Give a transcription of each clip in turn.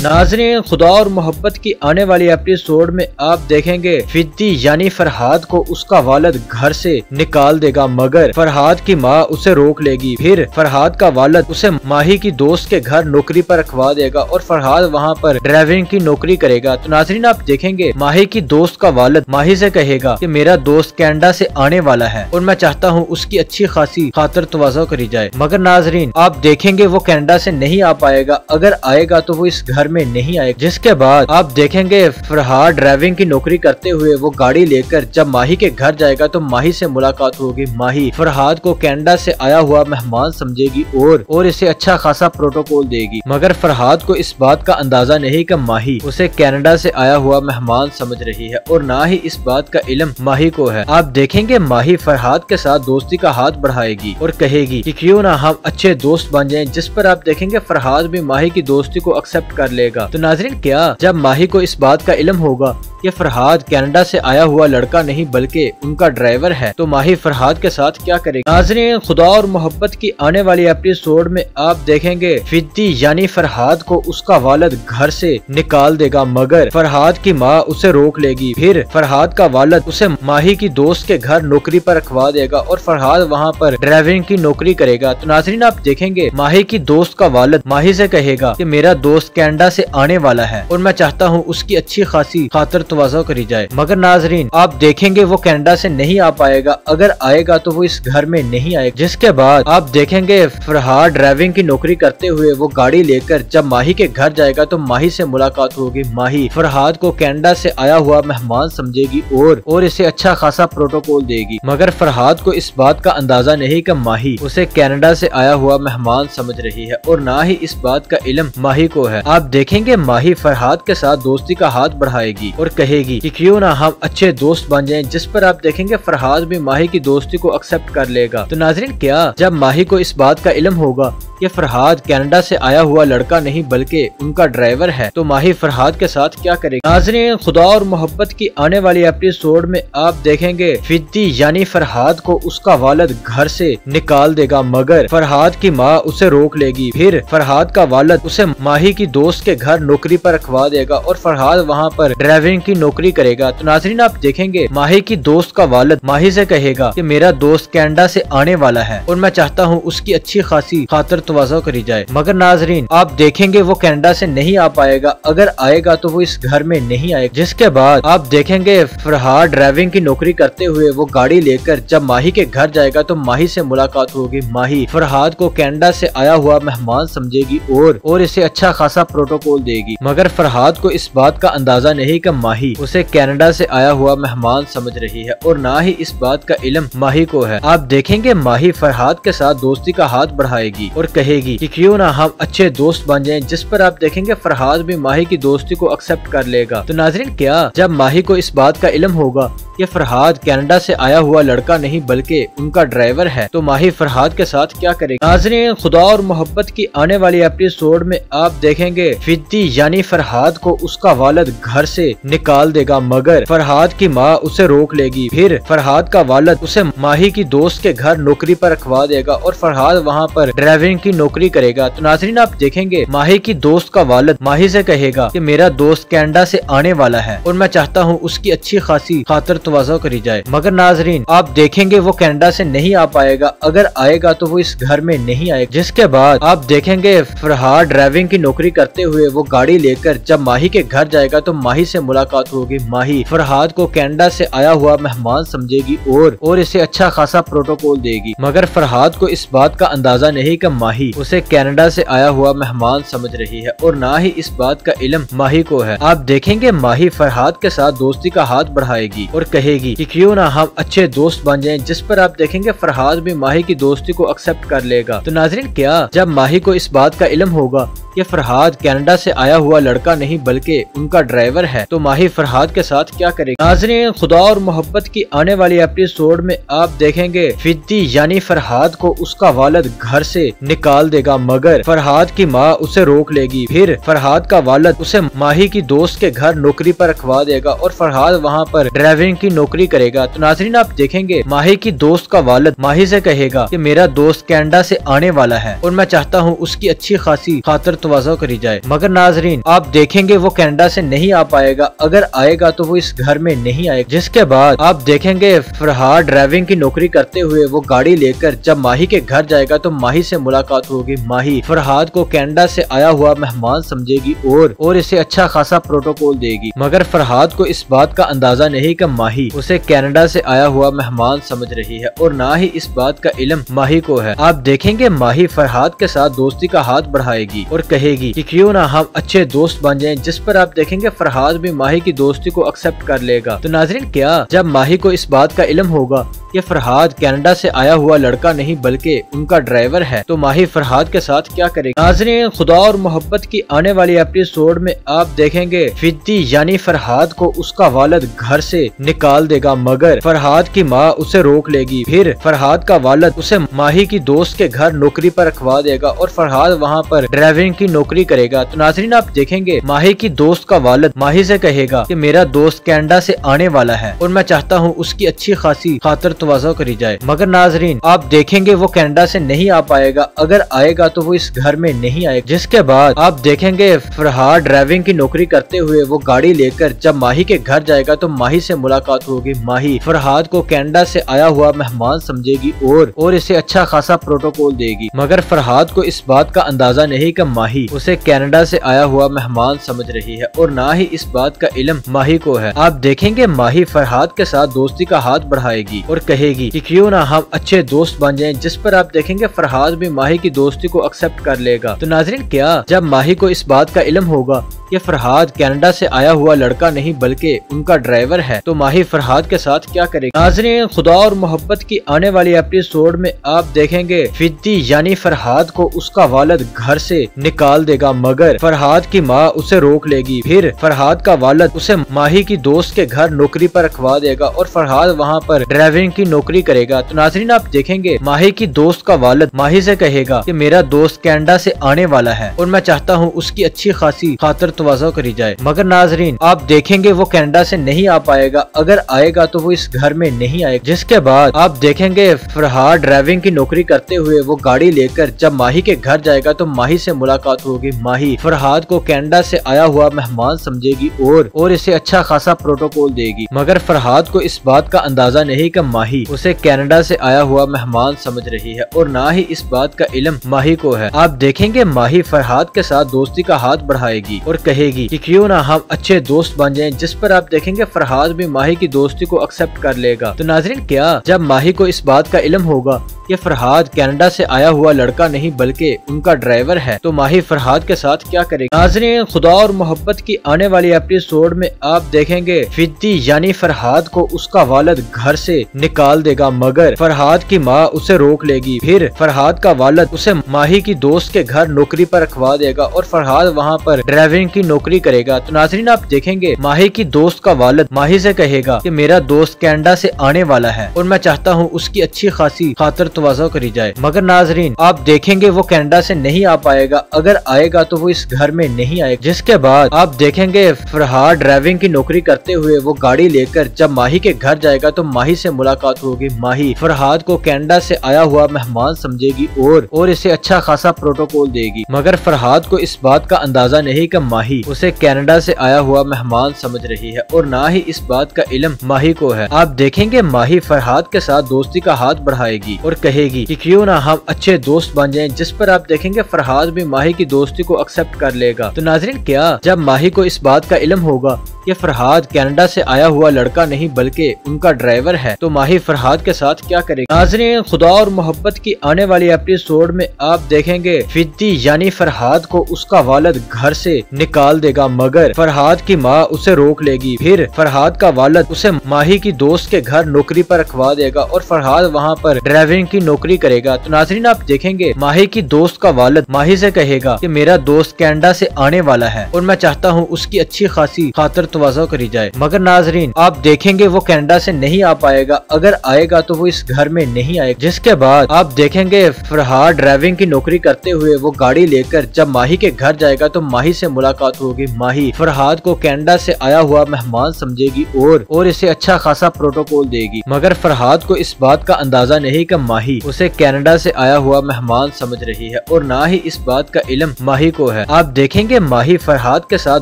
नाज़रीन, खुदा और मोहब्बत की आने वाली एपिसोड में आप देखेंगे फिद्दी यानी फरहाद को उसका वालिद घर से निकाल देगा, मगर फरहाद की माँ उसे रोक लेगी। फिर फरहाद का वालिद उसे माही की दोस्त के घर नौकरी पर रखवा देगा और फरहाद वहाँ पर ड्राइविंग की नौकरी करेगा। तो नाज़रीन, आप देखेंगे माही की दोस्त का वालिद माही से कहेगा कि मेरा दोस्त कनाडा से आने वाला है और मैं चाहता हूँ उसकी अच्छी खासी खातिर तवाज़ो करी जाए, मगर नाज़रीन आप देखेंगे वो कनाडा से नहीं आ पाएगा। अगर आएगा तो वो इस घर में नहीं आएगा। जिसके बाद आप देखेंगे फरहाद ड्राइविंग की नौकरी करते हुए वो गाड़ी लेकर जब माही के घर जाएगा तो माही से मुलाकात होगी। माही फरहाद को कनाडा से आया हुआ मेहमान समझेगी और इसे अच्छा खासा प्रोटोकॉल देगी, मगर फरहाद को इस बात का अंदाजा नहीं कि माही उसे कनाडा से आया हुआ मेहमान समझ रही है और ना ही इस बात का इल्म माही को है। आप देखेंगे माही फरहाद के साथ दोस्ती का हाथ बढ़ाएगी और कहेगी कि क्यों ना हम अच्छे दोस्त बन जाएं, जिस पर आप देखेंगे फरहाद भी माही की दोस्ती को एक्सेप्ट कर लेगा। तो नाज़रीन, क्या जब माही को इस बात का इल्म होगा कि फरहाद कनाडा से आया हुआ लड़का नहीं बल्कि उनका ड्राइवर है, तो माही फरहाद के साथ क्या करेगी? नाज़रीन, खुदा और मोहब्बत की आने वाली एपिसोड में आप देखेंगे फिद्दी यानी फरहाद को उसका वालिद घर से निकाल देगा, मगर फरहाद की माँ उसे रोक लेगी। फिर फरहाद का वालिद उसे माही की दोस्त के घर नौकरी पर रखवा देगा और फरहाद वहाँ पर ड्राइविंग की नौकरी करेगा। तो नाज़रीन, आप देखेंगे माही की दोस्त का वालिद माही से कहेगा कि मेरा दोस्त कनाडा से आने वाला है और मैं चाहता हूँ उसकी अच्छी खासी खातिर तवाज़ो करी जाए, मगर नाज़रीन आप देखेंगे वो कनाडा से नहीं आ पाएगा। अगर आएगा तो वो इस घर में नहीं आएगा। जिसके बाद आप देखेंगे फरहाद ड्राइविंग की नौकरी करते हुए वो गाड़ी लेकर जब माही के घर जाएगा तो माही से मुलाकात होगी। माही फरहाद को कनाडा से आया हुआ मेहमान समझेगी और इसे अच्छा खासा प्रोटोकॉल देगी, मगर फरहाद को इस बात का अंदाजा नहीं कि माही उसे कनाडा से आया हुआ मेहमान समझ रही है और ना ही इस बात का इल्म माही को है। आप देखेंगे माही फरहाद के साथ दोस्ती का हाथ बढ़ाएगी और कहेगी कि क्यों ना हम अच्छे दोस्त बन जाएं, जिस पर आप देखेंगे फरहाद भी माही की दोस्ती को एक्सेप्ट कर लेगा। तो नाज़रीन, क्या जब माही को इस बात का इल्म होगा कि फरहाद कनाडा से आया हुआ लड़का नहीं बल्कि उनका ड्राइवर है, तो माही फरहाद के साथ क्या करेगी? नाज़रीन, खुदा और मोहब्बत की आने वाली एपिसोड में आप देखेंगे फिद्दी यानी फरहाद को उसका वालिद घर से निकाल देगा, मगर फरहाद की माँ उसे रोक लेगी। फिर फरहाद का वालिद उसे माही की दोस्त के घर नौकरी पर रखवा देगा और फरहाद वहाँ पर ड्राइविंग की नौकरी करेगा। तो नाज़रीन, आप देखेंगे माही की दोस्त का वालिद माही से कहेगा कि मेरा दोस्त कनाडा से आने वाला है और मैं चाहता हूँ उसकी अच्छी खासी खातिर तवाज़ो करी जाए, मगर नाज़रीन आप देखेंगे वो कनाडा से नहीं आ पाएगा। अगर आएगा तो वो इस घर में नहीं आएगा। जिसके बाद आप देखेंगे फरहाद ड्राइविंग की नौकरी करते हुए वो गाड़ी लेकर जब माही के घर जाएगा तो माही से मुलाकात होगी। माही फरहाद को कनाडा से आया हुआ मेहमान समझेगी और इसे अच्छा खासा प्रोटोकॉल देगी, मगर फरहाद को इस बात का अंदाजा नहीं कि माही उसे कनाडा से आया हुआ मेहमान समझ रही है और ना ही इस बात का इल्म माही को है। आप देखेंगे माही फरहाद के साथ दोस्ती का हाथ बढ़ाएगी और कहेगी कि क्यों ना हम अच्छे दोस्त बन जाएं, जिस पर आप देखेंगे फरहाद भी माही की दोस्ती को एक्सेप्ट कर लेगा। तो नाज़रीन, क्या जब माही को इस बात का इल्म होगा कि फरहाद कनाडा से आया हुआ लड़का नहीं बल्कि उनका ड्राइवर है, तो माही फरहाद के साथ क्या करेगी? नाज़रीन, खुदा और मोहब्बत की आने वाली एपिसोड में आप देखेंगे फिद्दी यानी फरहाद को उसका वालिद घर से निकाल देगा, मगर फरहाद की माँ उसे रोक लेगी। फिर फरहाद का वालिद उसे माही की दोस्त के घर नौकरी पर रखवा देगा और फरहाद वहाँ पर ड्राइविंग की नौकरी करेगा। तो नाज़रीन आप देखेंगे माही की दोस्त का वालिद माही से कहेगा कि मेरा दोस्त कनाडा से आने वाला है और मैं चाहता हूँ उसकी अच्छी खासी खातिर तवाज़ो करी जाए, मगर नाज़रीन आप देखेंगे वो कनाडा से नहीं आ पाएगा। अगर आएगा तो वो इस घर में नहीं आएगा। जिसके बाद आप देखेंगे फरहाद ड्राइविंग की नौकरी करते हुए वो गाड़ी लेकर जब माही के घर जाएगा तो माही से मुलाकात होगी। माही फरहाद को कनाडा से आया हुआ मेहमान समझेगी और इसे अच्छा खासा प्रोटोकॉल देगी, मगर फरहाद को इस बात का अंदाजा नहीं कि माही उसे कनाडा से आया हुआ मेहमान समझ रही है और ना ही इस बात का इल्म माही को है। आप देखेंगे माही फरहाद के साथ दोस्ती का हाथ बढ़ाएगी और कहेगी कि क्यों ना हम अच्छे दोस्त बन जाएं, जिस पर आप देखेंगे फरहाद भी माही की दोस्ती को एक्सेप्ट कर लेगा। तो नाज़रीन, क्या जब माही को इस बात का इल्म होगा कि फरहाद कनाडा से आया हुआ लड़का नहीं बल्कि उनका ड्राइवर है, तो माही माही फरहाद के साथ क्या करेगी। नाज़रीन, खुदा और मोहब्बत की आने वाली एपिसोड में आप देखेंगे फिद्दी यानी फरहाद को उसका वालिद घर से निकाल देगा, मगर फरहाद की माँ उसे रोक लेगी। फिर फरहाद का वालिद उसे माही की दोस्त के घर नौकरी पर रखवा देगा और फरहाद वहाँ पर ड्राइविंग की नौकरी करेगा। तो नाज़रीन, आप देखेंगे माही की दोस्त का वालिद माही से कहेगा कि मेरा दोस्त कनाडा से आने वाला है और मैं चाहता हूँ उसकी अच्छी खासी खातिर तवज्जो करी जाए। मगर नाज़रीन, आप देखेंगे वो कनाडा से नहीं आ पाएगा, अगर आएगा तो वो इस घर में नहीं आएगा। जिसके बाद आप देखेंगे फरहाद ड्राइविंग की नौकरी करते हुए वो गाड़ी लेकर जब माही के घर जाएगा तो माही से मुलाकात होगी। माही फरहाद को कनाडा से आया हुआ मेहमान समझेगी और इसे अच्छा खासा प्रोटोकॉल देगी, मगर फरहाद को इस बात का अंदाजा नहीं कि माही उसे कनाडा से आया हुआ मेहमान समझ रही है और ना ही इस बात का इल्म माही को है। आप देखेंगे माही फरहाद के साथ दोस्ती का हाथ बढ़ाएगी और कहेगी कि क्यों ना हम अच्छे दोस्त बन जाएं, जिस पर आप देखेंगे फरहाद भी माही की दोस्ती को एक्सेप्ट कर लेगा। तो नाज़रीन, क्या जब माही को इस बात का इल्म होगा कि फरहाद कनाडा से आया हुआ लड़का नहीं बल्कि उनका ड्राइवर है, तो माही फरहाद के साथ क्या करेगी। नाज़रीन, खुदा और मोहब्बत की आने वाली एपिसोड में आप देखेंगे फिद्दी यानी फरहाद को उसका वालिद घर से निकाल देगा, मगर फरहाद की माँ उसे रोक लेगी। फिर फरहाद का वालिद उसे माही की दोस्त के घर नौकरी पर रखवा देगा और फरहाद वहाँ पर ड्राइविंग की नौकरी करेगा। तो नाज़रीन, आप देखेंगे माही की दोस्त का वालिद माही से कहेगा कि मेरा दोस्त कनाडा से आने वाला है और मैं चाहता हूँ उसकी अच्छी खासी खातिर तवज्जो करी जाए। मगर नाज़रीन, आप देखेंगे वो कनाडा से नहीं आ पाएगा, अगर आएगा तो वो इस घर में नहीं आएगा। जिसके बाद आप देखेंगे फरहाद ड्राइविंग की नौकरी करते हुए वो गाड़ी लेकर जब माही के घर जाएगा तो माही से मुलाकात होगी। माही फरहाद को कनाडा से आया हुआ मेहमान समझेगी और इसे अच्छा खासा प्रोटोकॉल देगी, मगर फरहाद को इस बात का अंदाजा नहीं कि माही उसे कनाडा से आया हुआ मेहमान समझ रही है और ना ही इस बात का इल्म माही को है। आप देखेंगे माही फरहाद के साथ दोस्ती का हाथ बढ़ाएगी और कहेगी कि क्यों ना हम अच्छे दोस्त बन जाएं, जिस पर आप देखेंगे फरहाद भी माही की दोस्ती को एक्सेप्ट कर लेगा। तो नाज़रीन, क्या जब माही को इस बात का इल्म होगा कि फरहाद कनाडा से आया हुआ लड़का नहीं बल्कि उनका ड्राइवर है, तो माही फरहाद के साथ क्या करेगी। नाज़रीन, खुदा और मोहब्बत की आने वाली एपिसोड में आप देखेंगे फिद्दी यानी फरहाद को उसका वालिद घर से निकाल देगा, मगर फरहाद की माँ उसे रोक लेगी। फिर फरहाद का वालिद उसे माही की दोस्त के घर नौकरी पर रखवा देगा और फरहाद वहाँ पर ड्राइविंग की नौकरी करेगा। तो नाज़रीन, आप देखेंगे माही की दोस्त का वालिद माही से कहेगा कि मेरा दोस्त कनाडा से आने वाला है और मैं चाहता हूँ उसकी अच्छी खासी खातिर तवज्जो करी जाए। मगर नाज़रीन, आप देखेंगे वो कनाडा से नहीं आ पाएगा, अगर आएगा तो वो इस घर में नहीं आएगा। जिसके बाद आप देखेंगे फरहाद ड्राइविंग की नौकरी करते हुए वो गाड़ी लेकर जब माही के घर जाएगा तो माही से मुलाकात होगी। माही फरहाद को कनाडा से आया हुआ मेहमान समझेगी और इसे अच्छा खासा प्रोटोकॉल देगी, मगर फरहाद को इस बात का अंदाजा नहीं कि माही उसे कनाडा से आया हुआ मेहमान समझ रही है और ना ही इस बात का इल्म माही को है। आप देखेंगे माही फरहाद के साथ दोस्ती का हाथ बढ़ाएगी और कहेगी कि क्यों ना हम अच्छे दोस्त बन जाएं, जिस पर आप देखेंगे फरहाद भी माही की दोस्ती को एक्सेप्ट कर लेगा। तो नाज़रीन, क्या जब माही को इस बात का इल्म होगा कि फरहाद कनाडा से आया हुआ लड़का नहीं बल्कि उनका ड्राइवर है, तो माही फरहाद के साथ क्या करेगी। नाज़रीन, खुदा और मोहब्बत की आने वाली एपिसोड में आप देखेंगे फिद्दी यानी फरहाद को उसका वालिद घर से निकाल देगा, मगर फरहाद की माँ उसे रोक लेगी। फिर फरहाद का वालिद उसे माही की दोस्त के घर नौकरी पर रखवा देगा और फरहाद वहाँ पर ड्राइविंग की नौकरी करेगा। तो नाज़रीन, आप देखेंगे माही की दोस्त का वालिद माही से कहेगा कि मेरा दोस्त कनाडा से आने वाला है और मैं चाहता हूँ उसकी अच्छी खासी खातिर तवज्जो करी जाए। मगर नाज़रीन, आप देखेंगे वो कनाडा से नहीं आ पाएगा, अगर आएगा तो वो इस घर में नहीं आएगा। जिसके बाद आप देखेंगे फरहाद ड्राइविंग की नौकरी करते हुए वो गाड़ी लेकर जब माही के घर जाएगा तो माही से मुलाकात होगी। माही फरहाद को कनाडा से आया हुआ मेहमान समझेगी और इसे अच्छा खासा प्रोटोकॉल देगी, मगर फरहाद को इस बात का अंदाजा नहीं कि माही उसे कनाडा से आया हुआ मेहमान समझ रही है और ना ही इस बात का इल्म माही को है। आप देखेंगे माही फरहाद के साथ दोस्ती का हाथ बढ़ाएगी और कहेगी कि क्यों ना हम अच्छे दोस्त बन जाएं, जिस पर आप देखेंगे फरहाद भी माही की दोस्ती को एक्सेप्ट कर लेगा। तो नाज़रीन, क्या जब माही को इस बात का इल्म होगा कि फरहाद कनाडा से आया हुआ लड़का नहीं बल्कि उनका ड्राइवर है, तो माही माही फरहाद के साथ क्या करेगी। नाज़रीन, खुदा और मोहब्बत की आने वाली एपिसोड में आप देखेंगे फिद्दी यानी फरहाद को उसका वालिद घर से निकाल देगा, मगर फरहाद की माँ उसे रोक लेगी। फिर फरहाद का वालिद उसे माही की दोस्त के घर नौकरी पर रखवा देगा और फरहाद वहाँ पर ड्राइविंग की नौकरी करेगा। तो नाज़रीन, आप देखेंगे माही की दोस्त का वालिद माही से कहेगा कि मेरा दोस्त कनाडा से आने वाला है और मैं चाहता हूँ उसकी अच्छी खासी खातर तवाज़ो करी जाए, मगर नाज़रीन आप देखेंगे वो कनाडा से नहीं आ पाएगा। अगर आएगा तो वो इस घर में नहीं आएगा। जिसके बाद आप देखेंगे फरहाद ड्राइविंग की नौकरी करते हुए वो गाड़ी लेकर जब माही के घर जाएगा तो माही से मुलाकात होगी। माही फरहाद को कनाडा से आया हुआ मेहमान समझेगी और इसे अच्छा खासा प्रोटोकॉल देगी, मगर फरहाद को इस बात का अंदाजा नहीं कि माही उसे कनाडा से आया हुआ मेहमान समझ रही है और ना ही इस बात का इल्म माही को है। आप देखेंगे माही फरहाद के साथ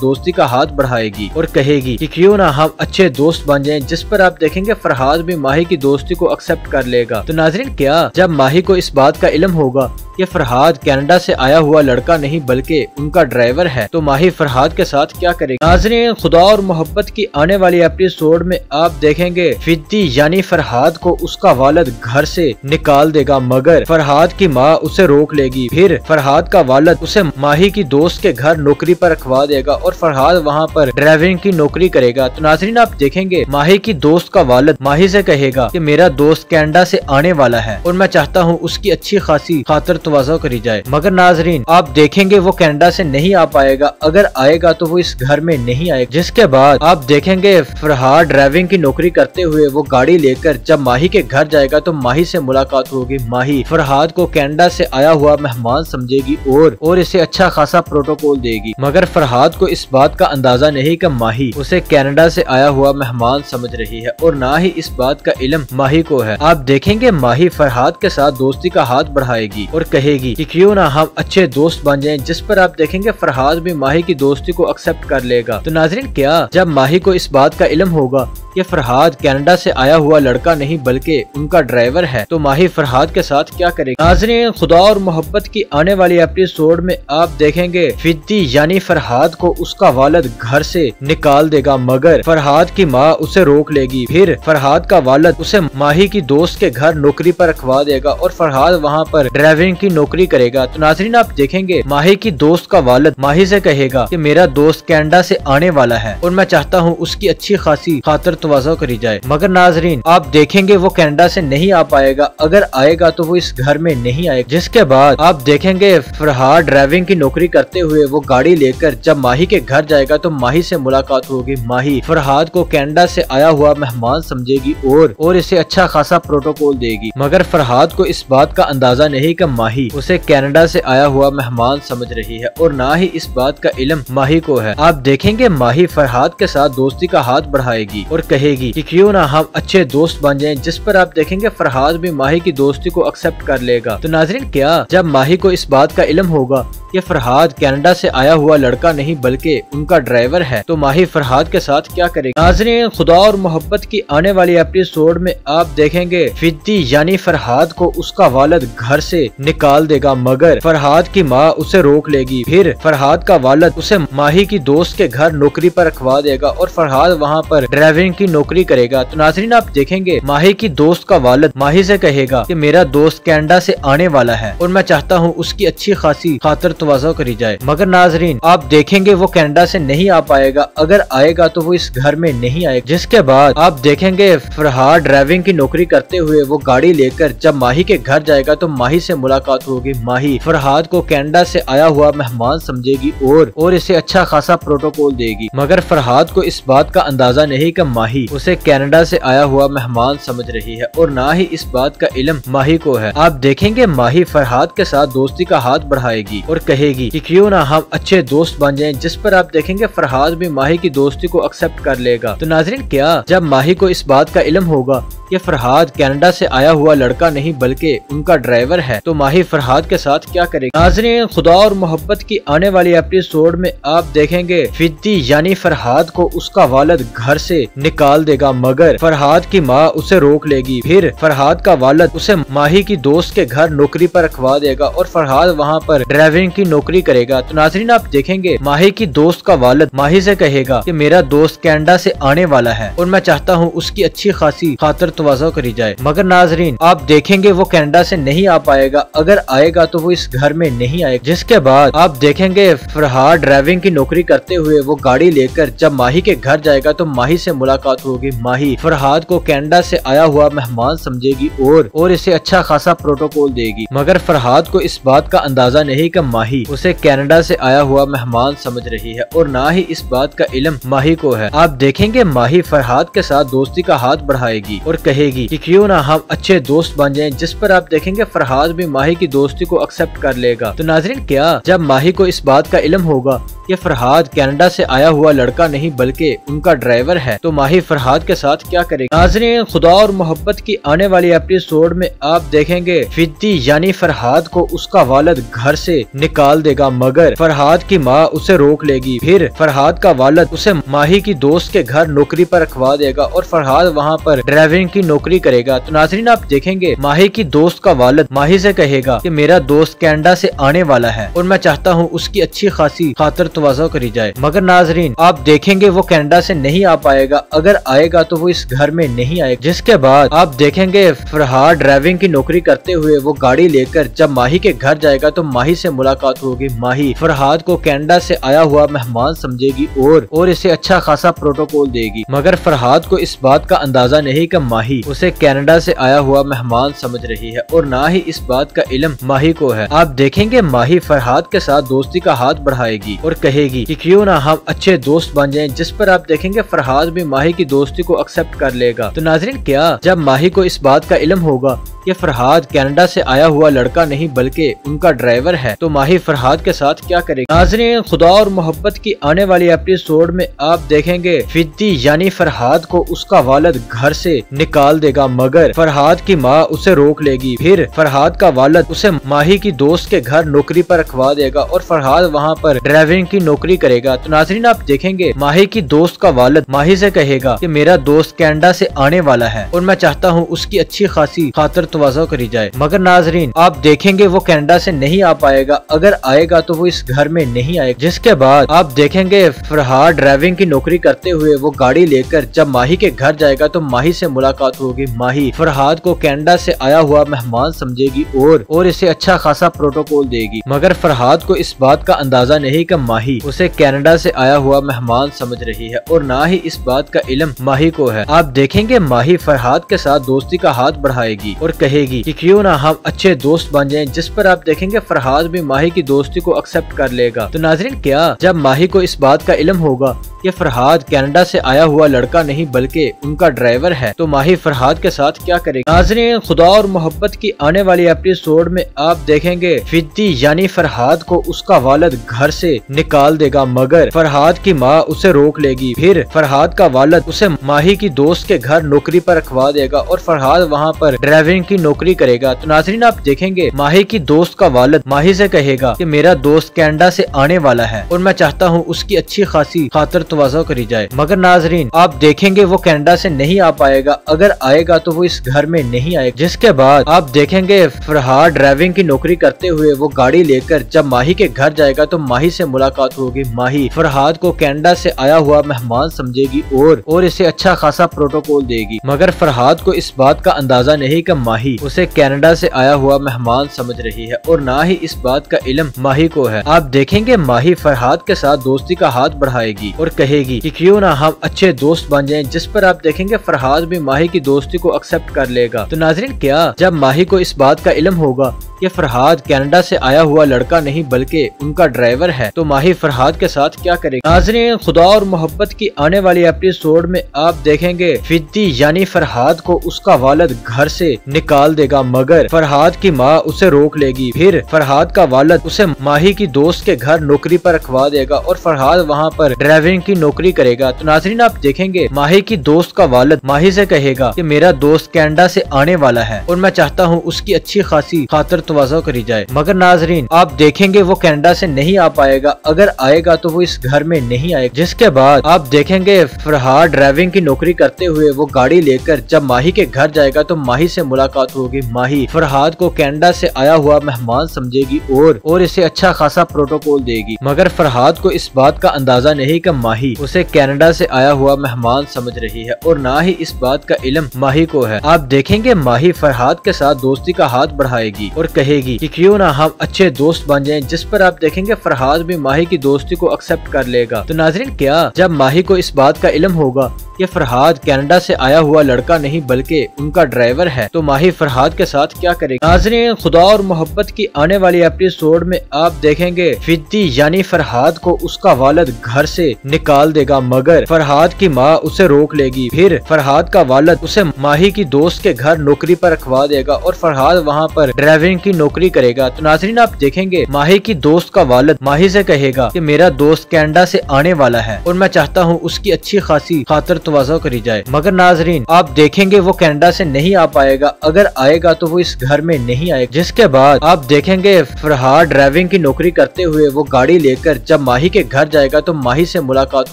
दोस्ती का हाथ बढ़ाएगी और कहेगी कि क्यों ना हम अच्छे दोस्त बन जाएं, जिस पर आप देखेंगे फरहाद भी माही की दोस्ती को एक्सेप्ट कर लेगा। तो नाज़रीन, क्या जब माही को इस बात का इल्म होगा कि फरहाद कनाडा से आया हुआ लड़का नहीं बल्कि उनका ड्राइवर है, तो माही फरहाद के साथ क्या करेगी। नाज़रीन, खुदा और मोहब्बत की आने वाली एपिसोड में आप देखेंगे फिद्दी यानी फरहाद को उसका वालिद घर से निकाल देगा, मगर फरहाद की माँ उसे रोक लेगी। फिर फरहाद का वालिद उसे माही की दोस्त के घर नौकरी पर रखवा देगा और फरहाद वहाँ पर ड्राइविंग की नौकरी करेगा। तो नाज़रीन, आप देखेंगे माही की दोस्त का वालिद माही से कहेगा कि मेरा दोस्त कनाडा से आने वाला है और मैं चाहता हूँ उसकी अच्छी खासी खातर तवाज़ो करी जाए, मगर नाज़रीन आप देखेंगे वो कनाडा से नहीं आ पाएगा। अगर आएगा तो वो इस घर में नहीं आएगा। जिसके बाद आप देखेंगे फरहाद ड्राइविंग की नौकरी करते हुए वो गाड़ी लेकर जब माही के घर जाएगा तो माही से मुलाकात होगी। माही फरहाद को कनाडा से आया हुआ मेहमान समझेगी और इसे अच्छा खासा प्रोटोकॉल देगी, मगर फरहाद को इस बात का अंदाजा नहीं कि माही उसे कनाडा से आया हुआ मेहमान समझ रही है और ना ही इस बात का इल्म माही को है। आप देखेंगे माही फरहाद के साथ दोस्ती का हाथ बढ़ाएगी और कहेगी कि क्यों ना हम अच्छे दोस्त बन जाएं, जिस पर आप देखेंगे फरहाद भी माही की दोस्ती को एक्सेप्ट कर लेगा। तो नाज़रीन, क्या जब माही को इस बात का इल्म होगा कि फरहाद कनाडा से आया हुआ लड़का नहीं बल्कि उनका ड्राइवर है, तो माही फरहाद के साथ क्या करेगी। नाज़रीन, खुदा और मोहब्बत की आने वाली एपिसोड में आप देखेंगे फिद्दी यानी फरहाद को उसका वालिद घर से निकाल देगा, मगर फरहाद की माँ उसे रोक लेगी। फिर फरहाद का वालिद उसे माही की दोस्त के घर नौकरी पर रखवा देगा और फरहाद वहाँ पर ड्राइविंग की नौकरी करेगा। तो नाज़रीन, आप देखेंगे माही की दोस्त का वालिद माही से कहेगा कि मेरा दोस्त कनाडा से आने वाला है और मैं चाहता हूँ उसकी अच्छी खासी खातर तवाज़ो करी जाए, मगर नाज़रीन आप देखेंगे वो कनाडा से नहीं आ पाएगा। अगर आएगा तो वो इस घर में नहीं आएगा। जिसके बाद आप देखेंगे फरहाद ड्राइविंग की नौकरी करते हुए वो गाड़ी लेकर जब माही के घर जाएगा तो माही से मुलाकात होगी। माही फरहाद को कनाडा से आया हुआ मेहमान समझेगी और इसे अच्छा खासा प्रोटोकॉल देगी, मगर फरहाद को इस बात का अंदाजा नहीं कि माही उसे कनाडा से आया हुआ मेहमान समझ रही है और ना ही इस बात का इल्म माही को है। आप देखेंगे माही फरहाद के साथ दोस्ती का हाथ बढ़ाएगी और कहेगी कि क्यों ना हम अच्छे दोस्त बन जाएं, जिस पर आप देखेंगे फरहाद भी माही की दोस्ती को एक्सेप्ट कर लेगा। तो नाज़रीन, क्या जब माही को इस बात का इल्म होगा कि फरहाद कनाडा से आया हुआ लड़का नहीं बल्कि उनका ड्राइवर है, तो माही फरहाद के साथ क्या करेगी। नाज़रीन, खुदा और मोहब्बत की आने वाली एपिसोड में आप देखेंगे फिद्दी यानी फरहाद को उसका वालिद घर से निकाल देगा, मगर फरहाद की माँ उसे रोक लेगी। फिर फरहाद का वालिद उसे माही की दोस्त के घर नौकरी पर रखवा देगा और फरहाद वहाँ पर ड्राइविंग की नौकरी करेगा। तो नाज़रीन, आप देखेंगे माही की दोस्त का वालिद माही से कहेगा कि मेरा दोस्त कनाडा से आने वाला है और मैं चाहता हूँ उसकी अच्छी खासी खातर तवाज़ो करी जाए, मगर नाज़रीन आप देखेंगे वो कनाडा से नहीं आ पाएगा। अगर आएगा तो वो इस घर में नहीं आएगा। जिसके बाद आप देखेंगे फरहाद ड्राइविंग की नौकरी करते हुए वो गाड़ी लेकर जब माही के घर जाएगा तो माही से मुलाकात होगी। माही फरहाद को कनाडा से आया हुआ मेहमान समझेगी और इसे अच्छा खासा प्रोटोकॉल देगी, मगर फरहाद को इस बात का अंदाजा नहीं कि माही उसे कनाडा से आया हुआ मेहमान समझ रही है और ना ही इस बात का इल्म माही को है। आप देखेंगे माही फरहाद के साथ दोस्ती का हाथ बढ़ाएगी और कहेगी कि क्यों ना हम अच्छे दोस्त बन जाएं, जिस पर आप देखेंगे फरहाद भी माही की दोस्ती को एक्सेप्ट कर लेगा। तो नाज़रीन, क्या जब माही को इस बात का इल्म होगा कि फरहाद कनाडा से आया हुआ लड़का नहीं बल्कि उनका ड्राइवर है, तो माही माही फरहाद के साथ क्या करेगी। नाज़रीन, खुदा और मोहब्बत की आने वाली एपिसोड में आप देखेंगे फिद्दी यानी फरहाद को उसका वालिद घर से निकाल देगा, मगर फरहाद की माँ उसे रोक लेगी। फिर फरहाद का वालिद उसे माही की दोस्त के घर नौकरी पर रखवा देगा और फरहाद वहाँ पर ड्राइविंग की नौकरी करेगा। तो नाज़रीन, आप देखेंगे माही की दोस्त का वालिद माही से कहेगा कि मेरा दोस्त कनाडा से आने वाला है और मैं चाहता हूँ उसकी अच्छी खासी खातिर तवज्जो करी जाए। मगर नाज़रीन, आप देखेंगे वो कनाडा से नहीं आ पाएगा, अगर आएगा तो वो इस घर में नहीं आएगा। जिसके बाद आप देखेंगे फरहाद ड्राइविंग की नौकरी करते हुए वो गाड़ी लेकर जब माही के घर जाएगा तो माही से मुलाकात होगी। माही फरहाद को कनाडा से आया हुआ मेहमान समझेगी और इसे अच्छा खासा प्रोटोकॉल देगी, मगर फरहाद को इस बात का अंदाजा नहीं कि माही उसे कनाडा से आया हुआ मेहमान समझ रही है और ना ही इस बात का इल्म माही को है। आप देखेंगे माही फरहाद के साथ दोस्ती का हाथ बढ़ाएगी और कहेगी कि क्यों ना हम अच्छे दोस्त बन जाएं, जिस पर आप देखेंगे फरहाद भी माही की दोस्ती को एक्सेप्ट कर लेगा। तो नाज़रीन, क्या जब माही को इस बात का इल्म होगा कि फरहाद कनाडा से आया हुआ लड़का नहीं बल्कि उनका ड्राइवर है, तो माही फरहाद के साथ क्या करेगी। नाज़रीन, खुदा और मोहब्बत की आने वाली एपिसोड में आप देखेंगे फिद्दी यानी फरहाद को उसका वालिद घर से निकाल देगा, मगर फरहाद की माँ उसे रोक लेगी। फिर फरहाद का वालिद उसे माही की दोस्त के घर नौकरी पर रखवा देगा और फरहाद वहाँ पर ड्राइविंग की नौकरी करेगा। तो नाज़रीन, आप देखेंगे माही की दोस्त का वालिद माही से कहेगा कि मेरा दोस्त कनाडा से आने वाला है और मैं चाहता हूँ उसकी अच्छी खासी खातिर तवज्जो करी जाए। मगर नाज़रीन, आप देखेंगे वो कनाडा से नहीं आ पाएगा, अगर आएगा तो वो इस घर में नहीं आएगा। जिसके बाद आप देखेंगे फरहाद ड्राइविंग की नौकरी करते हुए वो गाड़ी लेकर जब माही के घर जाएगा तो माही से मुलाकात होगी। माही फरहाद को कनाडा से आया हुआ मेहमान समझेगी और इसे अच्छा खासा प्रोटोकॉल देगी, मगर फरहाद को इस बात का अंदाजा नहीं कि माही उसे कनाडा से आया हुआ मेहमान समझ रही है और ना ही इस बात का इल्म माही को है। आप देखेंगे माही फरहाद के साथ दोस्ती का हाथ बढ़ाएगी और कहेगी कि क्यों ना हम अच्छे दोस्त बन जाएं, जिस पर आप देखेंगे फरहाद भी माही की दोस्ती को एक्सेप्ट कर लेगा। तो नाज़रीन, क्या जब माही को इस बात का इल्म होगा कि फरहाद कनाडा से आया हुआ लड़का नहीं बल्कि उनका ड्राइवर है, तो माही फरहाद के साथ क्या करेगी। नाज़रीन, खुदा और मोहब्बत की आने वाली एपिसोड में आप देखेंगे फिद्दी यानी फरहाद को उसका वालिद घर से निकाल देगा, मगर फरहाद की माँ उसे रोक लेगी। फिर फरहाद का वालिद उसे माही की दोस्त के घर नौकरी पर रखवा देगा और फरहाद वहाँ पर ड्राइविंग की नौकरी करेगा। तो नाज़रीन, आप देखेंगे माही की दोस्त का वालिद माही से कहेगा कि मेरा दोस्त कनाडा से आने वाला है और मैं चाहता हूँ उसकी अच्छी खासी खातिर तवज्जो करी जाए। मगर नाज़रीन, आप देखेंगे वो कनाडा से नहीं आ पाएगा, अगर आएगा तो वो इस घर में नहीं आएगा। जिसके बाद आप देखेंगे फरहाद ड्राइविंग की नौकरी करते हुए वो गाड़ी लेकर जब माही के घर जाएगा तो माही से मुलाकात होगी। माही फरहाद को कनाडा से आया हुआ मेहमान समझेगी और इसे अच्छा खासा प्रोटोकॉल देगी, मगर फरहाद को इस बात का अंदाजा नहीं कि माही उसे कनाडा से आया हुआ मेहमान समझ रही है और ना ही इस बात का इल्म माही को है। आप देखेंगे माही फरहाद के साथ दोस्ती का हाथ बढ़ाएगी और कहेगी कि क्यों ना हम अच्छे दोस्त बन जाएं, जिस पर आप देखेंगे फरहाद भी माही की दोस्ती को एक्सेप्ट कर लेगा। तो नाज़रीन, क्या जब माही को इस बात का इल्म होगा कि फरहाद कनाडा से आया हुआ लड़का नहीं बल्कि उनका ड्राइवर है, तो माही फरहाद के साथ क्या करेगी। नाज़रीन, खुदा और मोहब्बत की आने वाली एपिसोड में आप देखेंगे फिद्दी यानी फरहाद को उसका वालिद घर से निकाल देगा, मगर फरहाद की माँ उसे रोक लेगी। फिर फरहाद का वालिद उसे माही की दोस्त के घर नौकरी पर रखवा देगा और फरहाद वहाँ पर ड्राइविंग की नौकरी करेगा। तो नाज़रीन, आप देखेंगे माही की दोस्त का वालिद माही से कहेगा कि मेरा दोस्त कनाडा से आने वाला है और मैं चाहता हूँ उसकी अच्छी खासी खातिर तवज्जो करी जाए। मगर नाज़रीन, आप देखेंगे वो कनाडा से नहीं आ पाएगा, अगर आएगा तो वो इस घर में नहीं आएगा। जिसके बाद आप देखेंगे फरहाद ड्राइविंग की नौकरी करते हुए वो गाड़ी लेकर जब माही के घर जाएगा तो माही से मुलाकात होगी। माही फरहाद को कनाडा से आया हुआ मेहमान समझेगी और इसे अच्छा खासा प्रोटोकॉल देगी, मगर फरहाद को इस बात का अंदाजा नहीं कि माही उसे कनाडा से आया हुआ मेहमान समझ रही है और ना ही इस बात का इल्म माही को है। आप देखेंगे माही फरहाद के साथ दोस्ती का हाथ बढ़ाएगी और कहेगी कि क्यों ना हम अच्छे दोस्त बन जाएं, जिस पर आप देखेंगे फरहाद भी माही की दोस्ती को एक्सेप्ट कर लेगा। तो नाज़रीन, क्या जब माही को इस बात का इल्म होगा कि फरहाद कनाडा से आया हुआ लड़का नहीं बल्कि उनका ड्राइवर है, तो माही माही फरहाद के साथ क्या करेगी। नाज़रीन, खुदा और मोहब्बत की आने वाली एपिसोड में आप देखेंगे फिद्दी यानी फरहाद को उसका वालिद घर से निकाल देगा, मगर फरहाद की माँ उसे रोक लेगी। फिर फरहाद का वालिद उसे माही की दोस्त के घर नौकरी पर रखवा देगा और फरहाद वहाँ पर ड्राइविंग की नौकरी करेगा। तो नाज़रीन, आप देखेंगे माही की दोस्त का वालिद माही से कहेगा कि मेरा दोस्त कनाडा से आने वाला है और मैं चाहता हूँ उसकी अच्छी खासी खातिर तवज्जो करी जाए, मगर नाज़रीन आप देखेंगे वो कनाडा से नहीं आ पाएगा। अगर आएगा तो वो इस घर में नहीं आएगा। जिसके बाद आप देखेंगे फरहाद ड्राइविंग की नौकरी करते हुए वो गाड़ी लेकर जब माही के घर जाएगा तो माही से मुलाकात होगी। माही फरहाद को कनाडा से आया हुआ मेहमान समझेगी और इसे अच्छा खासा प्रोटोकॉल देगी, मगर फरहाद को इस बात का अंदाजा नहीं कि माही उसे कनाडा से आया हुआ मेहमान समझ रही है और ना ही इस बात का इल्म माही को है। आप देखेंगे माही फरहाद के साथ दोस्ती का हाथ बढ़ाएगी और कहेगी कि क्यों ना हम अच्छे दोस्त बन जाएं, जिस पर आप देखेंगे फरहाद भी माही की दोस्ती को एक्सेप्ट कर लेगा। तो नाज़रीन, क्या जब माही को इस बात का इल्म होगा कि फरहाद कनाडा से आया हुआ लड़का नहीं बल्कि उनका ड्राइवर है, तो माही फरहाद के साथ क्या करेगी। नाज़रीन, खुदा और मोहब्बत की आने वाली एपिसोड में आप देखेंगे फिद्दी यानी फरहाद को उसका वालिद घर से निकाल देगा, मगर फरहाद की माँ उसे रोक लेगी। फिर फरहाद का वालिद उसे माही की दोस्त के घर नौकरी पर रखवा देगा और फरहाद वहाँ पर ड्राइविंग की नौकरी करेगा। तो नाज़रीन, आप देखेंगे माही की दोस्त का वालिद माही से कहेगा कि मेरा दोस्त कनाडा से आने वाला है और मैं चाहता हूँ उसकी अच्छी खासी खातिर तवज्जो करी जाए, मगर नाज़रीन आप देखेंगे वो कनाडा से नहीं आ पाएगा। अगर आएगा तो वो इस घर में नहीं आएगा। जिसके बाद आप देखेंगे फरहाद ड्राइविंग की नौकरी करते हुए वो गाड़ी लेकर जब माही के घर जाएगा तो माही से मुलाकात